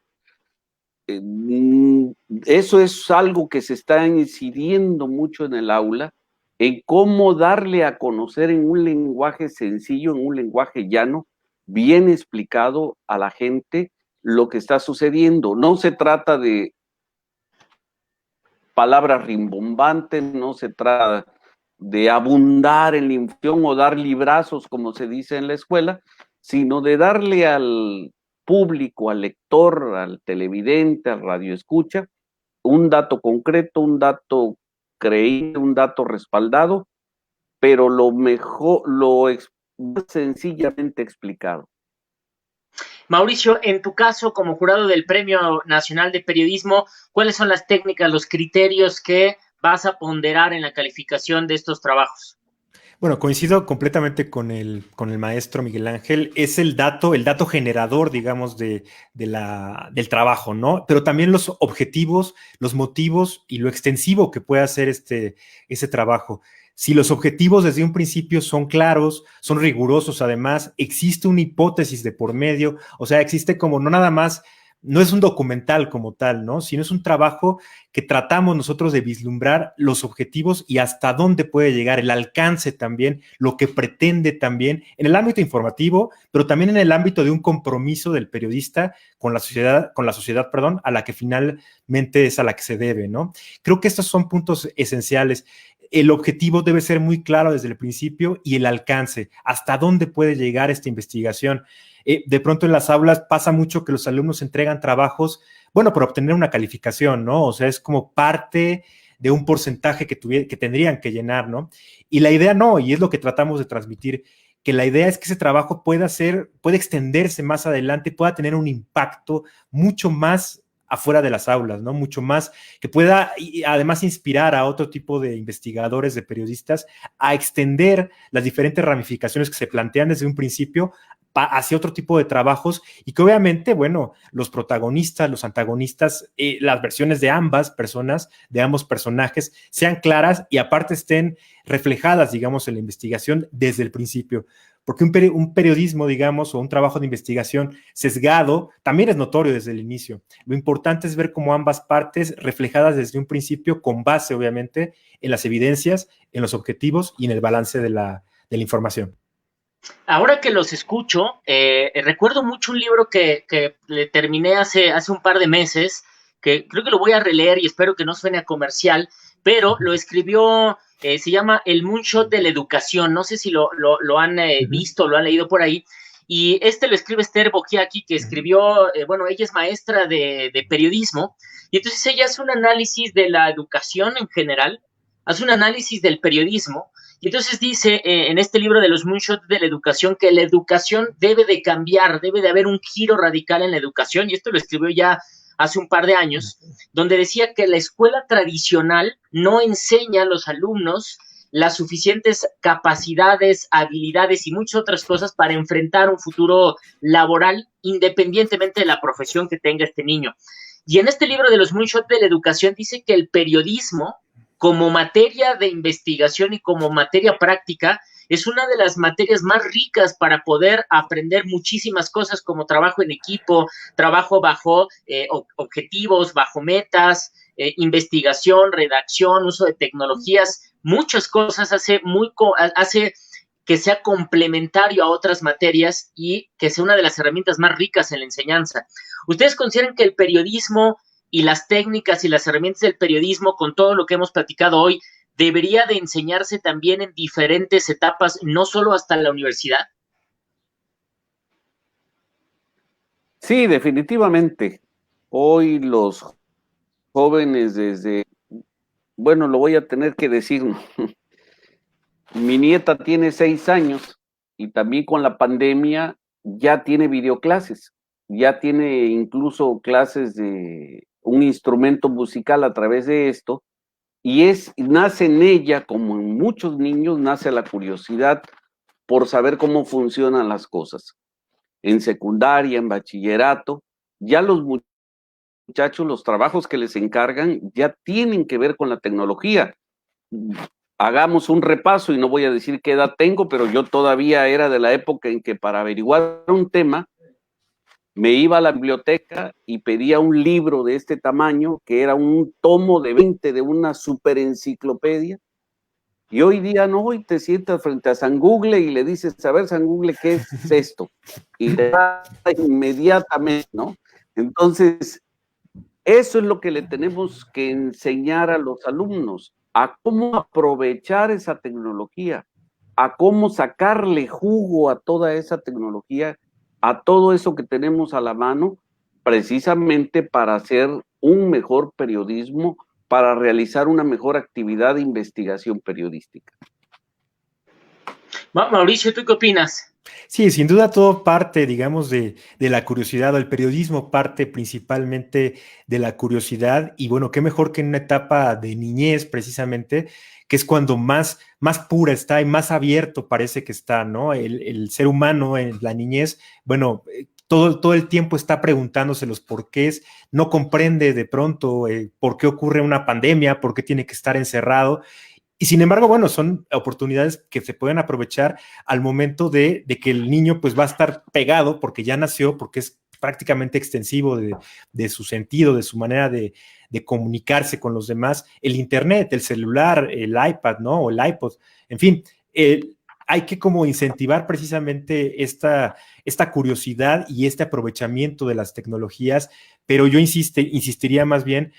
Eso es algo que se está incidiendo mucho en el aula, en cómo darle a conocer en un lenguaje sencillo, en un lenguaje llano, bien explicado a la gente lo que está sucediendo. No se trata de palabras rimbombantes, no se trata de abundar en la información o dar librazos, como se dice en la escuela, sino de darle al público, al lector, al televidente, al radioescucha, un dato concreto, un dato creíble, un dato respaldado, pero lo mejor, sencillamente explicado. Mauricio, en tu caso, como jurado del Premio Nacional de Periodismo, ¿cuáles son las técnicas, los criterios que vas a ponderar en la calificación de estos trabajos? Bueno, coincido completamente con el maestro Miguel Ángel. Es el dato generador, digamos, del trabajo, ¿no? Pero también los objetivos, los motivos y lo extensivo que puede hacer ese trabajo. Si los objetivos desde un principio son claros, son rigurosos, además, existe una hipótesis de por medio, o sea, existe como no nada más, no es un documental como tal, ¿no? Sino es un trabajo que tratamos nosotros de vislumbrar los objetivos y hasta dónde puede llegar, el alcance también, lo que pretende también en el ámbito informativo, pero también en el ámbito de un compromiso del periodista con la sociedad, perdón, a la que finalmente es a la que se debe, ¿no? Creo que estos son puntos esenciales. El objetivo debe ser muy claro desde el principio y el alcance, hasta dónde puede llegar esta investigación. De pronto en las aulas pasa mucho que los alumnos entregan trabajos, bueno, para obtener una calificación, ¿no? O sea, es como parte de un porcentaje que tendrían que llenar, ¿no? Y la idea no, y es lo que tratamos de transmitir, que la idea es que ese trabajo pueda extenderse más adelante, pueda tener un impacto mucho más afuera de las aulas, ¿no? Mucho más, que pueda además inspirar a otro tipo de investigadores, de periodistas, a extender las diferentes ramificaciones que se plantean desde un principio hacia otro tipo de trabajos y que obviamente, bueno, los protagonistas, los antagonistas, las versiones de ambas personas, de ambos personajes, sean claras y aparte estén reflejadas, digamos, en la investigación desde el principio. Porque un periodismo, digamos, o un trabajo de investigación sesgado también es notorio desde el inicio. Lo importante es ver cómo ambas partes reflejadas desde un principio, con base, obviamente, en las evidencias, en los objetivos y en el balance de la información. Ahora que los escucho, recuerdo mucho un libro que le terminé hace un par de meses, que creo que lo voy a releer y espero que no suene a comercial, pero lo escribió, se llama El Moonshot de la Educación, no sé si lo han visto, lo han leído por ahí, y lo escribe Esther Bogiaki, que escribió, bueno, ella es maestra de periodismo, y entonces ella hace un análisis de la educación en general, hace un análisis del periodismo, y entonces dice en este libro de los Moonshots de la Educación que la educación debe de cambiar, debe de haber un giro radical en la educación, y esto lo escribió ya hace un par de años, donde decía que la escuela tradicional no enseña a los alumnos las suficientes capacidades, habilidades y muchas otras cosas para enfrentar un futuro laboral independientemente de la profesión que tenga este niño. Y en este libro de los moonshots de la educación dice que el periodismo, como materia de investigación y como materia práctica, es una de las materias más ricas para poder aprender muchísimas cosas como trabajo en equipo, trabajo bajo objetivos, bajo metas, investigación, redacción, uso de tecnologías, muchas cosas hace que sea complementario a otras materias y que sea una de las herramientas más ricas en la enseñanza. ¿Ustedes consideran que el periodismo y las técnicas y las herramientas del periodismo, con todo lo que hemos platicado hoy, debería de enseñarse también en diferentes etapas, no solo hasta la universidad? Sí, definitivamente. Hoy los jóvenes bueno, lo voy a tener que decir, ¿no? Mi nieta tiene 6 años y también con la pandemia ya tiene videoclases, ya tiene incluso clases de un instrumento musical a través de esto, y nace en ella, como en muchos niños, nace la curiosidad por saber cómo funcionan las cosas. En secundaria, en bachillerato, ya los muchachos, los trabajos que les encargan ya tienen que ver con la tecnología. Hagamos un repaso, y no voy a decir qué edad tengo, pero yo todavía era de la época en que para averiguar un tema me iba a la biblioteca y pedía un libro de este tamaño, que era un tomo de 20 de una super enciclopedia. Y hoy día no, hoy te sientas frente a San Google y le dices, a ver, San Google, ¿qué es esto? Y te da inmediatamente, ¿no? Entonces, eso es lo que le tenemos que enseñar a los alumnos, a cómo aprovechar esa tecnología, a cómo sacarle jugo a toda esa tecnología, a todo eso que tenemos a la mano, precisamente para hacer un mejor periodismo, para realizar una mejor actividad de investigación periodística. Mauricio, ¿tú qué opinas? Sí, sin duda todo parte, digamos, de la curiosidad. El periodismo parte principalmente de la curiosidad y bueno, qué mejor que en una etapa de niñez precisamente, que es cuando más pura está y más abierto parece que está, ¿no? El ser humano en la niñez, bueno, todo el tiempo está preguntándose los porqués, no comprende de pronto por qué ocurre una pandemia, por qué tiene que estar encerrado. Y sin embargo, bueno, son oportunidades que se pueden aprovechar al momento de que el niño pues va a estar pegado porque ya nació, porque es prácticamente extensivo de su sentido, de su manera de comunicarse con los demás, el internet, el celular, el iPad, ¿no? O el iPod, en fin, hay que como incentivar precisamente esta curiosidad y este aprovechamiento de las tecnologías, pero yo insistiría más bien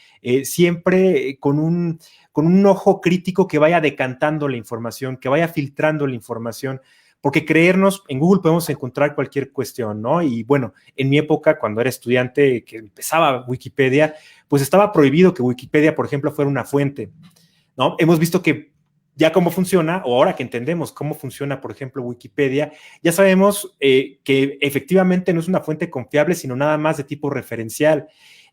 siempre con un ojo crítico que vaya decantando la información, que vaya filtrando la información, porque creernos, en Google podemos encontrar cualquier cuestión, ¿no? Y bueno, en mi época, cuando era estudiante, que empezaba Wikipedia, pues estaba prohibido que Wikipedia, por ejemplo, fuera una fuente, ¿no? Hemos visto que ya cómo funciona, o ahora que entendemos cómo funciona, por ejemplo, Wikipedia, ya sabemos que efectivamente no es una fuente confiable, sino nada más de tipo referencial.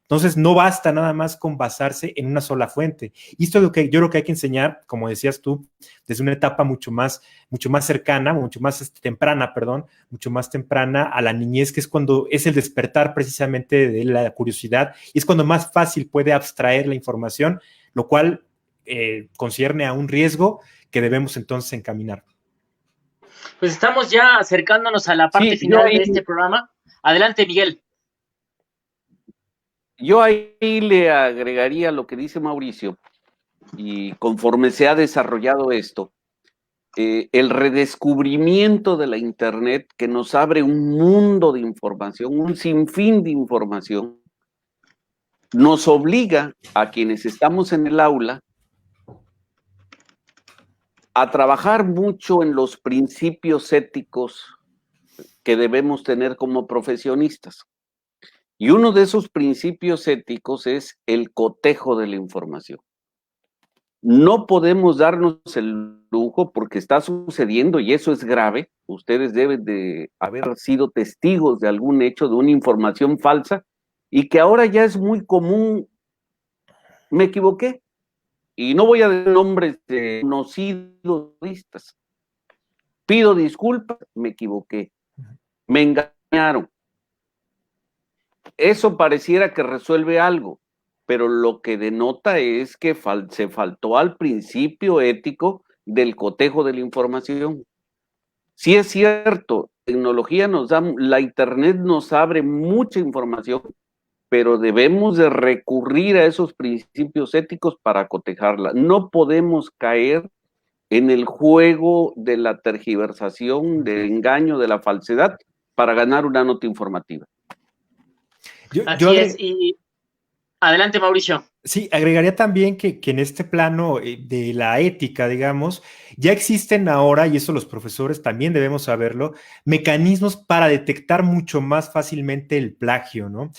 Entonces, no basta nada más con basarse en una sola fuente. Y esto es lo que yo creo que hay que enseñar, como decías tú, desde una etapa mucho más cercana, mucho más temprana, perdón, mucho más temprana a la niñez, que es cuando es el despertar precisamente de la curiosidad y es cuando más fácil puede abstraer la información, lo cual concierne a un riesgo que debemos entonces encaminar. Pues estamos ya acercándonos a la parte Sí, yo final ahí, de este programa. Adelante, Miguel. yo ahí le agregaría lo que dice Mauricio, y conforme se ha desarrollado esto, el redescubrimiento de la Internet, que nos abre un mundo de información, un sinfín de información, nos obliga a quienes estamos en el aula a trabajar mucho en los principios éticos que debemos tener como profesionistas. Y uno de esos principios éticos es el cotejo de la información. No podemos darnos el lujo, porque está sucediendo y eso es grave. Ustedes deben de haber sido testigos de algún hecho, de una información falsa, y que ahora ya es muy común. Me equivoqué. Y no voy a dar nombres de conocidos. Pido disculpas, me equivoqué. Me engañaron. eso pareciera que resuelve algo, pero lo que denota es que se faltó al principio ético del cotejo de la información. Sí es cierto, tecnología la internet nos abre mucha información, pero debemos de recurrir a esos principios éticos para cotejarla. No podemos caer en el juego de la tergiversación, del engaño, de la falsedad, para ganar una nota informativa. Así es, y adelante, Mauricio. Sí, agregaría también que en este plano de la ética, digamos, ya existen ahora, y eso los profesores también debemos saberlo, mecanismos para detectar mucho más fácilmente el plagio, ¿no?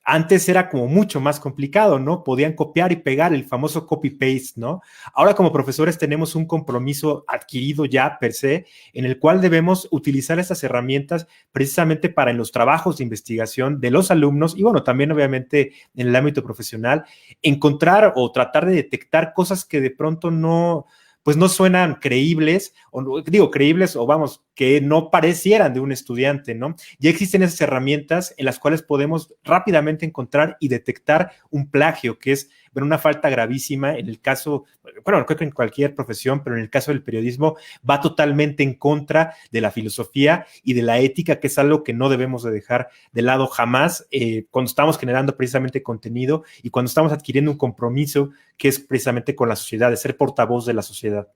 Antes era como mucho más complicado, ¿no? Podían copiar y pegar el famoso copy-paste, ¿no? Ahora como profesores tenemos un compromiso adquirido ya per se, en el cual debemos utilizar estas herramientas precisamente para en los trabajos de investigación de los alumnos y bueno, también obviamente en el ámbito profesional, encontrar o tratar de detectar cosas que de pronto no suenan creíbles, o digo creíbles, o vamos, que no parecieran de un estudiante, ¿no? Ya existen esas herramientas en las cuales podemos rápidamente encontrar y detectar un plagio, que es, bueno, una falta gravísima en el caso, bueno, creo que en cualquier profesión, pero en el caso del periodismo va totalmente en contra de la filosofía y de la ética, que es algo que no debemos de dejar de lado jamás cuando estamos generando precisamente contenido y cuando estamos adquiriendo un compromiso que es precisamente con la sociedad, de ser portavoz de la sociedad.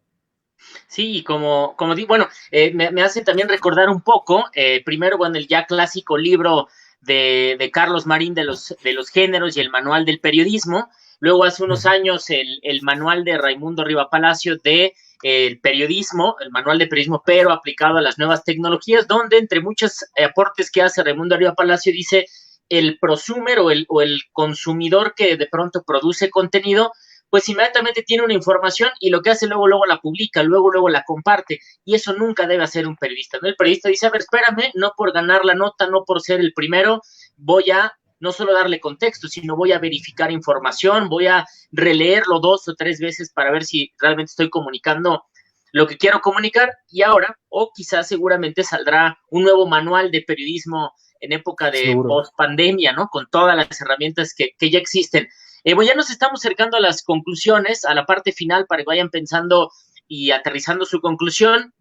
Sí, como digo, bueno, me hace también recordar un poco, primero, bueno, el ya clásico libro de Carlos Marín de los géneros y el manual del periodismo, luego hace unos años el manual de Raimundo Riva Palacio de el periodismo, el manual de periodismo, pero aplicado a las nuevas tecnologías, donde entre muchos aportes que hace Raimundo Riva Palacio dice el prosumer o el consumidor que de pronto produce contenido, pues inmediatamente tiene una información y lo que hace luego la publica, luego la comparte, y eso nunca debe hacer un periodista, ¿no? El periodista dice, a ver, espérame, no por ganar la nota, no por ser el primero, voy a no solo darle contexto, sino voy a verificar información, voy a releerlo 2 o 3 veces para ver si realmente estoy comunicando lo que quiero comunicar, y ahora, o quizás seguramente saldrá un nuevo manual de periodismo en época de post-pandemia, ¿no? Con todas las herramientas que ya existen. Bueno, ya nos estamos acercando a las conclusiones, a la parte final, para que vayan pensando y aterrizando su conclusión.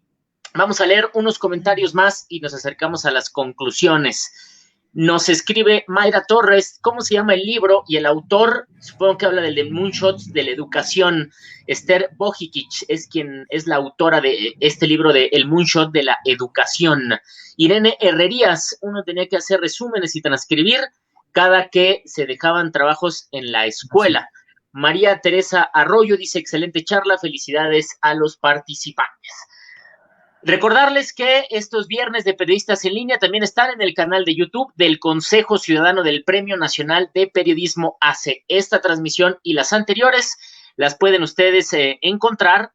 Vamos a leer unos comentarios más y nos acercamos a las conclusiones. Nos escribe Mayra Torres, ¿cómo se llama el libro? Y el autor, supongo que habla del de Moonshots de la educación. Esther Bojikic es quien es la autora de este libro de El Moonshot de la educación. Irene Herrerías, uno tenía que hacer resúmenes y transcribir cada que se dejaban trabajos en la escuela. María Teresa Arroyo dice, excelente charla, felicidades a los participantes. Recordarles que estos viernes de periodistas en línea también están en el canal de YouTube del Consejo Ciudadano del Premio Nacional de Periodismo ACE. Esta transmisión y las anteriores las pueden ustedes encontrar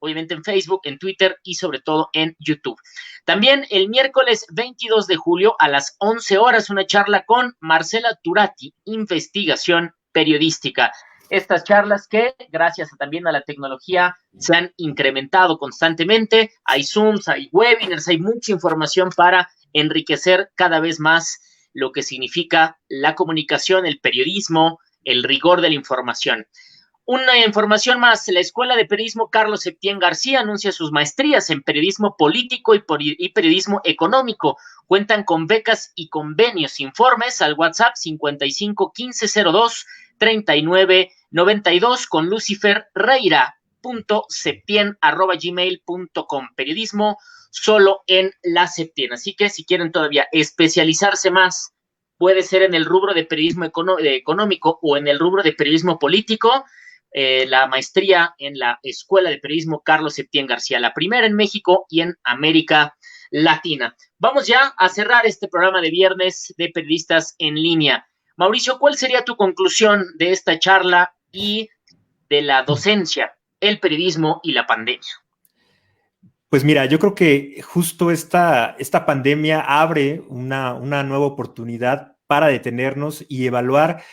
obviamente en Facebook, en Twitter y sobre todo en YouTube. También el miércoles 22 de julio a las 11 horas una charla con Marcela Turati, investigación periodística. Estas charlas que, gracias también a la tecnología, se han incrementado constantemente. Hay Zooms, hay webinars, hay mucha información para enriquecer cada vez más lo que significa la comunicación, el periodismo, el rigor de la información. Una información más, la Escuela de Periodismo Carlos Septién García anuncia sus maestrías en periodismo político y periodismo económico. Cuentan con becas y convenios. Informes al WhatsApp 55 15 02 39 92 con Lucifer Reira.septien@gmail.com. Periodismo solo en la Septien. Así que si quieren todavía especializarse más, puede ser en el rubro de periodismo económico o en el rubro de periodismo político. La maestría en la Escuela de Periodismo Carlos Septién García, la primera en México y en América Latina. Vamos ya a cerrar este programa de viernes de periodistas en línea. Mauricio, ¿cuál sería tu conclusión de esta charla y de la docencia, el periodismo y la pandemia? Pues mira, yo creo que justo esta pandemia abre una nueva oportunidad para detenernos y evaluar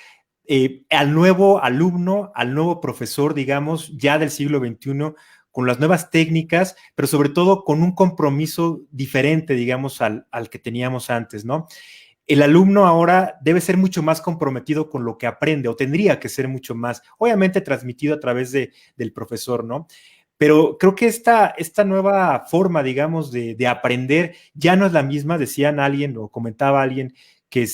al nuevo alumno, al nuevo profesor, digamos, ya del siglo XXI, con las nuevas técnicas, pero sobre todo con un compromiso diferente, digamos, al que teníamos antes, ¿no? el alumno ahora debe ser mucho más comprometido con lo que aprende, o tendría que ser mucho más, obviamente transmitido a través del profesor, ¿no? Pero creo que esta nueva forma, digamos, de aprender ya no es la misma, decían alguien o comentaba alguien que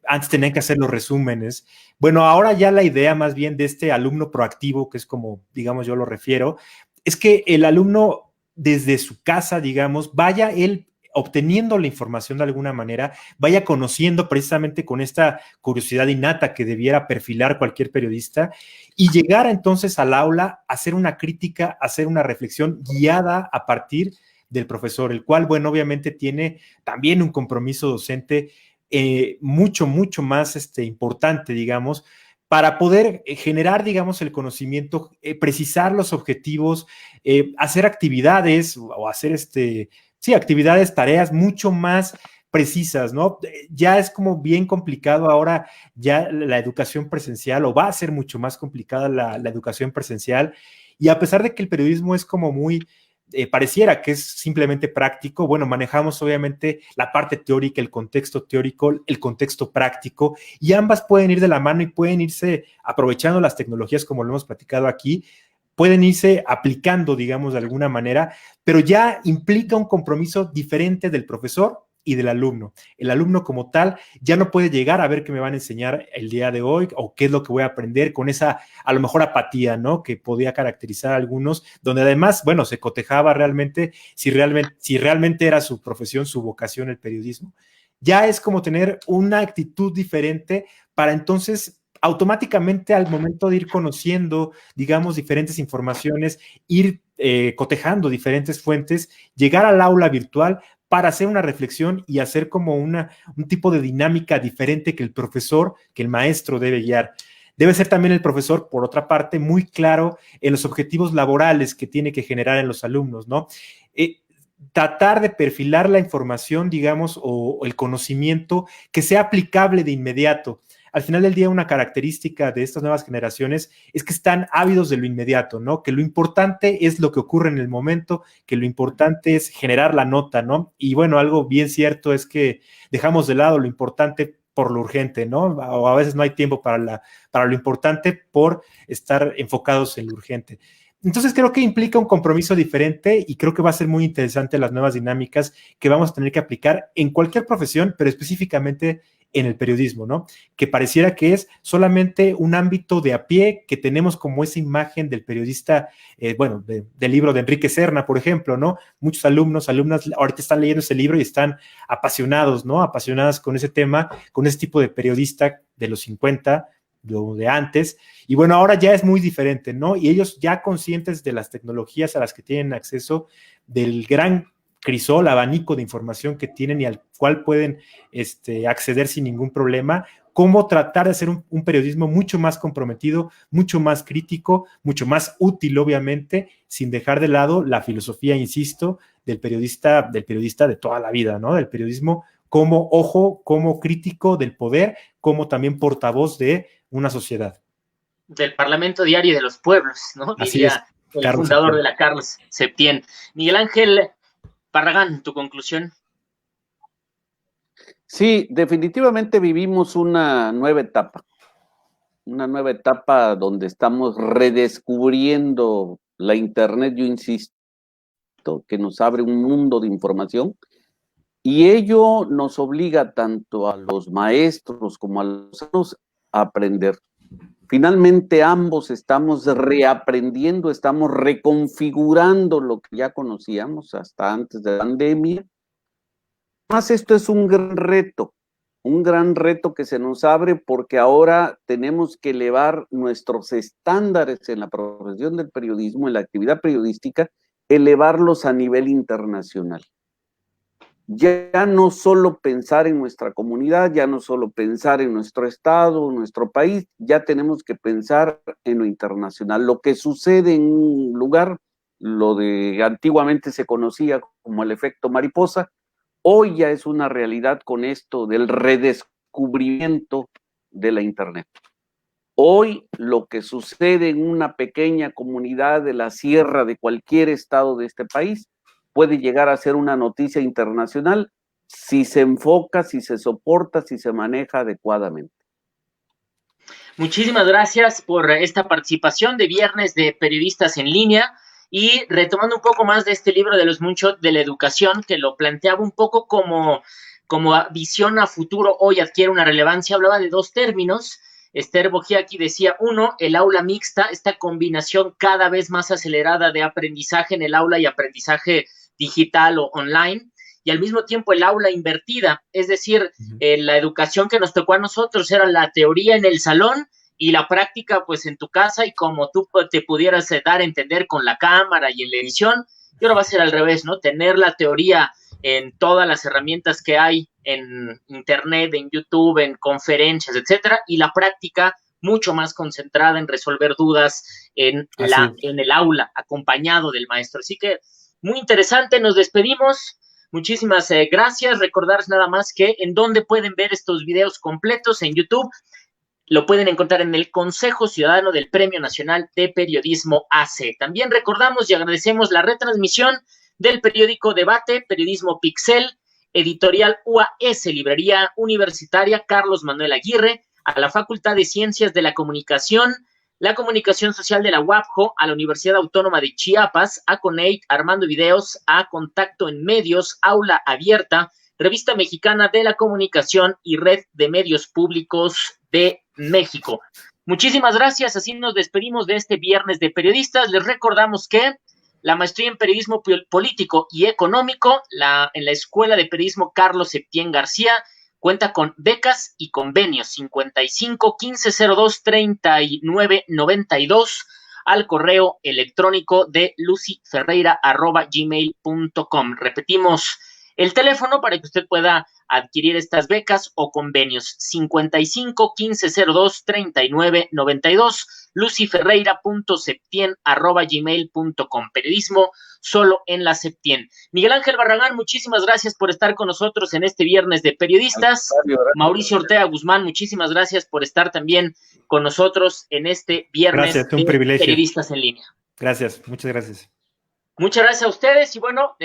antes tenían que hacer los resúmenes. Bueno, ahora ya la idea más bien de este alumno proactivo, que es como, digamos, yo lo refiero, es que el alumno desde su casa, digamos, vaya él obteniendo la información de alguna manera, vaya conociendo precisamente con esta curiosidad innata que debiera perfilar cualquier periodista y llegar entonces al aula a hacer una crítica, a hacer una reflexión guiada a partir del profesor, el cual, bueno, obviamente tiene también un compromiso docente mucho, mucho más importante, digamos, para poder generar, digamos, el conocimiento, precisar los objetivos, hacer actividades o hacer sí, actividades, tareas mucho más precisas, ¿no? Ya es como bien complicado ahora ya la educación presencial, o va a ser mucho más complicada la educación presencial, y a pesar de que el periodismo es como muy, pareciera que es simplemente práctico, bueno, manejamos obviamente la parte teórica, el contexto teórico, el contexto práctico, y ambas pueden ir de la mano y pueden irse aprovechando las tecnologías como lo hemos platicado aquí, pueden irse aplicando, digamos, de alguna manera, pero ya implica un compromiso diferente del profesor y del alumno. El alumno como tal ya no puede llegar a ver qué me van a enseñar el día de hoy o qué es lo que voy a aprender con esa, a lo mejor, apatía, ¿no? Que podía caracterizar a algunos, donde además, bueno, se cotejaba realmente si realmente era su profesión, su vocación, el periodismo. Ya es como tener una actitud diferente para entonces automáticamente al momento de ir conociendo, digamos, diferentes informaciones, ir cotejando diferentes fuentes, llegar al aula virtual para hacer una reflexión y hacer como un tipo de dinámica diferente que el profesor, que el maestro debe guiar. Debe ser también el profesor, por otra parte, muy claro en los objetivos laborales que tiene que generar en los alumnos, ¿no? Tratar de perfilar la información, digamos, o el conocimiento que sea aplicable de inmediato. Al final del día, una característica de estas nuevas generaciones es que están ávidos de lo inmediato, ¿no? Que lo importante es lo que ocurre en el momento, que lo importante es generar la nota, ¿no? Y bueno, algo bien cierto es que dejamos de lado lo importante por lo urgente, ¿no? O a veces no hay tiempo para lo importante por estar enfocados en lo urgente. Entonces creo que implica un compromiso diferente y creo que va a ser muy interesante las nuevas dinámicas que vamos a tener que aplicar en cualquier profesión, pero específicamente en el periodismo, ¿no? Que pareciera que es solamente un ámbito de a pie, que tenemos como esa imagen del periodista, bueno, del libro de Enrique Serna, por ejemplo, ¿no? Muchos alumnos, alumnas ahorita están leyendo ese libro y están apasionados, ¿no? Apasionadas con ese tema, con ese tipo de periodista de los 50, de antes, y bueno, ahora ya es muy diferente, ¿no? Y ellos ya conscientes de las tecnologías a las que tienen acceso, del gran crisol, abanico de información que tienen y al cual pueden acceder sin ningún problema, cómo tratar de hacer un periodismo mucho más comprometido, mucho más crítico, mucho más útil, obviamente, sin dejar de lado la filosofía, insisto, del periodista de toda la vida, ¿no? Del periodismo como ojo, como crítico del poder, como también portavoz de una sociedad. Del Parlamento Diario de los Pueblos, ¿no? Así es, Diría el Carlos fundador Septién. de la Carlos Septién. Miguel Ángel Barragán, tu conclusión. Sí, definitivamente vivimos una nueva etapa donde estamos redescubriendo la Internet, yo insisto, que nos abre un mundo de información y ello nos obliga tanto a los maestros como a los alumnos a aprender. Finalmente ambos estamos reaprendiendo, estamos reconfigurando lo que ya conocíamos hasta antes de la pandemia. Además, esto es un gran reto que se nos abre porque ahora tenemos que elevar nuestros estándares en la profesión del periodismo, en la actividad periodística, elevarlos a nivel internacional. Ya no solo pensar en nuestra comunidad, ya no solo pensar en nuestro estado, nuestro país, ya tenemos que pensar en lo internacional. Lo que sucede en un lugar, lo de antiguamente se conocía como el efecto mariposa, hoy ya es una realidad con esto del redescubrimiento de la Internet. Hoy lo que sucede en una pequeña comunidad de la sierra de cualquier estado de este país puede llegar a ser una noticia internacional si se enfoca, si se soporta, si se maneja adecuadamente. Muchísimas gracias por esta participación de Viernes de Periodistas en Línea, y retomando un poco más de este libro de los Moonshot de la educación, que lo planteaba un poco como visión a futuro, hoy adquiere una relevancia. Hablaba de dos términos. Esther Bogiaki decía, uno, el aula mixta, esta combinación cada vez más acelerada de aprendizaje en el aula y aprendizaje digital o online, y al mismo tiempo el aula invertida, es decir, la educación que nos tocó a nosotros era la teoría en el salón y la práctica pues en tu casa, y como tú te pudieras dar a entender con la cámara y en la edición. Y ahora va a ser al revés, ¿no? Tener la teoría en todas las herramientas que hay en internet, en YouTube, en conferencias, etcétera, y la práctica mucho más concentrada en resolver dudas en el aula, acompañado del maestro. Así que muy interesante, nos despedimos. Muchísimas gracias. Recordarles nada más que en dónde pueden ver estos videos completos en YouTube. Lo pueden encontrar en el Consejo Ciudadano del Premio Nacional de Periodismo AC. También recordamos y agradecemos la retransmisión del periódico Debate, Periodismo Pixel, Editorial UAS, Librería Universitaria Carlos Manuel Aguirre, a la Facultad de Ciencias de la Comunicación Social de la UAPJO, a la Universidad Autónoma de Chiapas, a CONEIT, Armando Videos, a Contacto en Medios, Aula Abierta, Revista Mexicana de la Comunicación y Red de Medios Públicos de México. Muchísimas gracias, así nos despedimos de este Viernes de Periodistas. Les recordamos que la maestría en Periodismo Político y Económico en la Escuela de Periodismo Carlos Septién García cuenta con becas y convenios 55 15 02 39 92 al correo electrónico de lucyferreira@gmail.com. Repetimos el teléfono para que usted pueda adquirir estas becas o convenios: 55 15 02 39 92, lucyferreira.septien@gmail.com. Periodismo solo en la Septien. Miguel Ángel Barragán, muchísimas gracias por estar con nosotros en este Viernes de Periodistas. Mauricio Ortega Guzmán, muchísimas gracias por estar también con nosotros en este Viernes de Periodistas en Línea. Gracias, muchas gracias. Muchas gracias a ustedes, y bueno,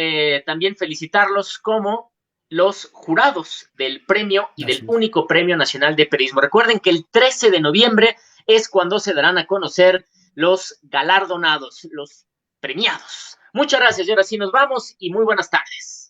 también felicitarlos como los jurados del premio y del único Premio Nacional de Periodismo. Recuerden que el 13 de noviembre es cuando se darán a conocer los galardonados, los premiados. Muchas gracias, y ahora sí nos vamos, y muy buenas tardes.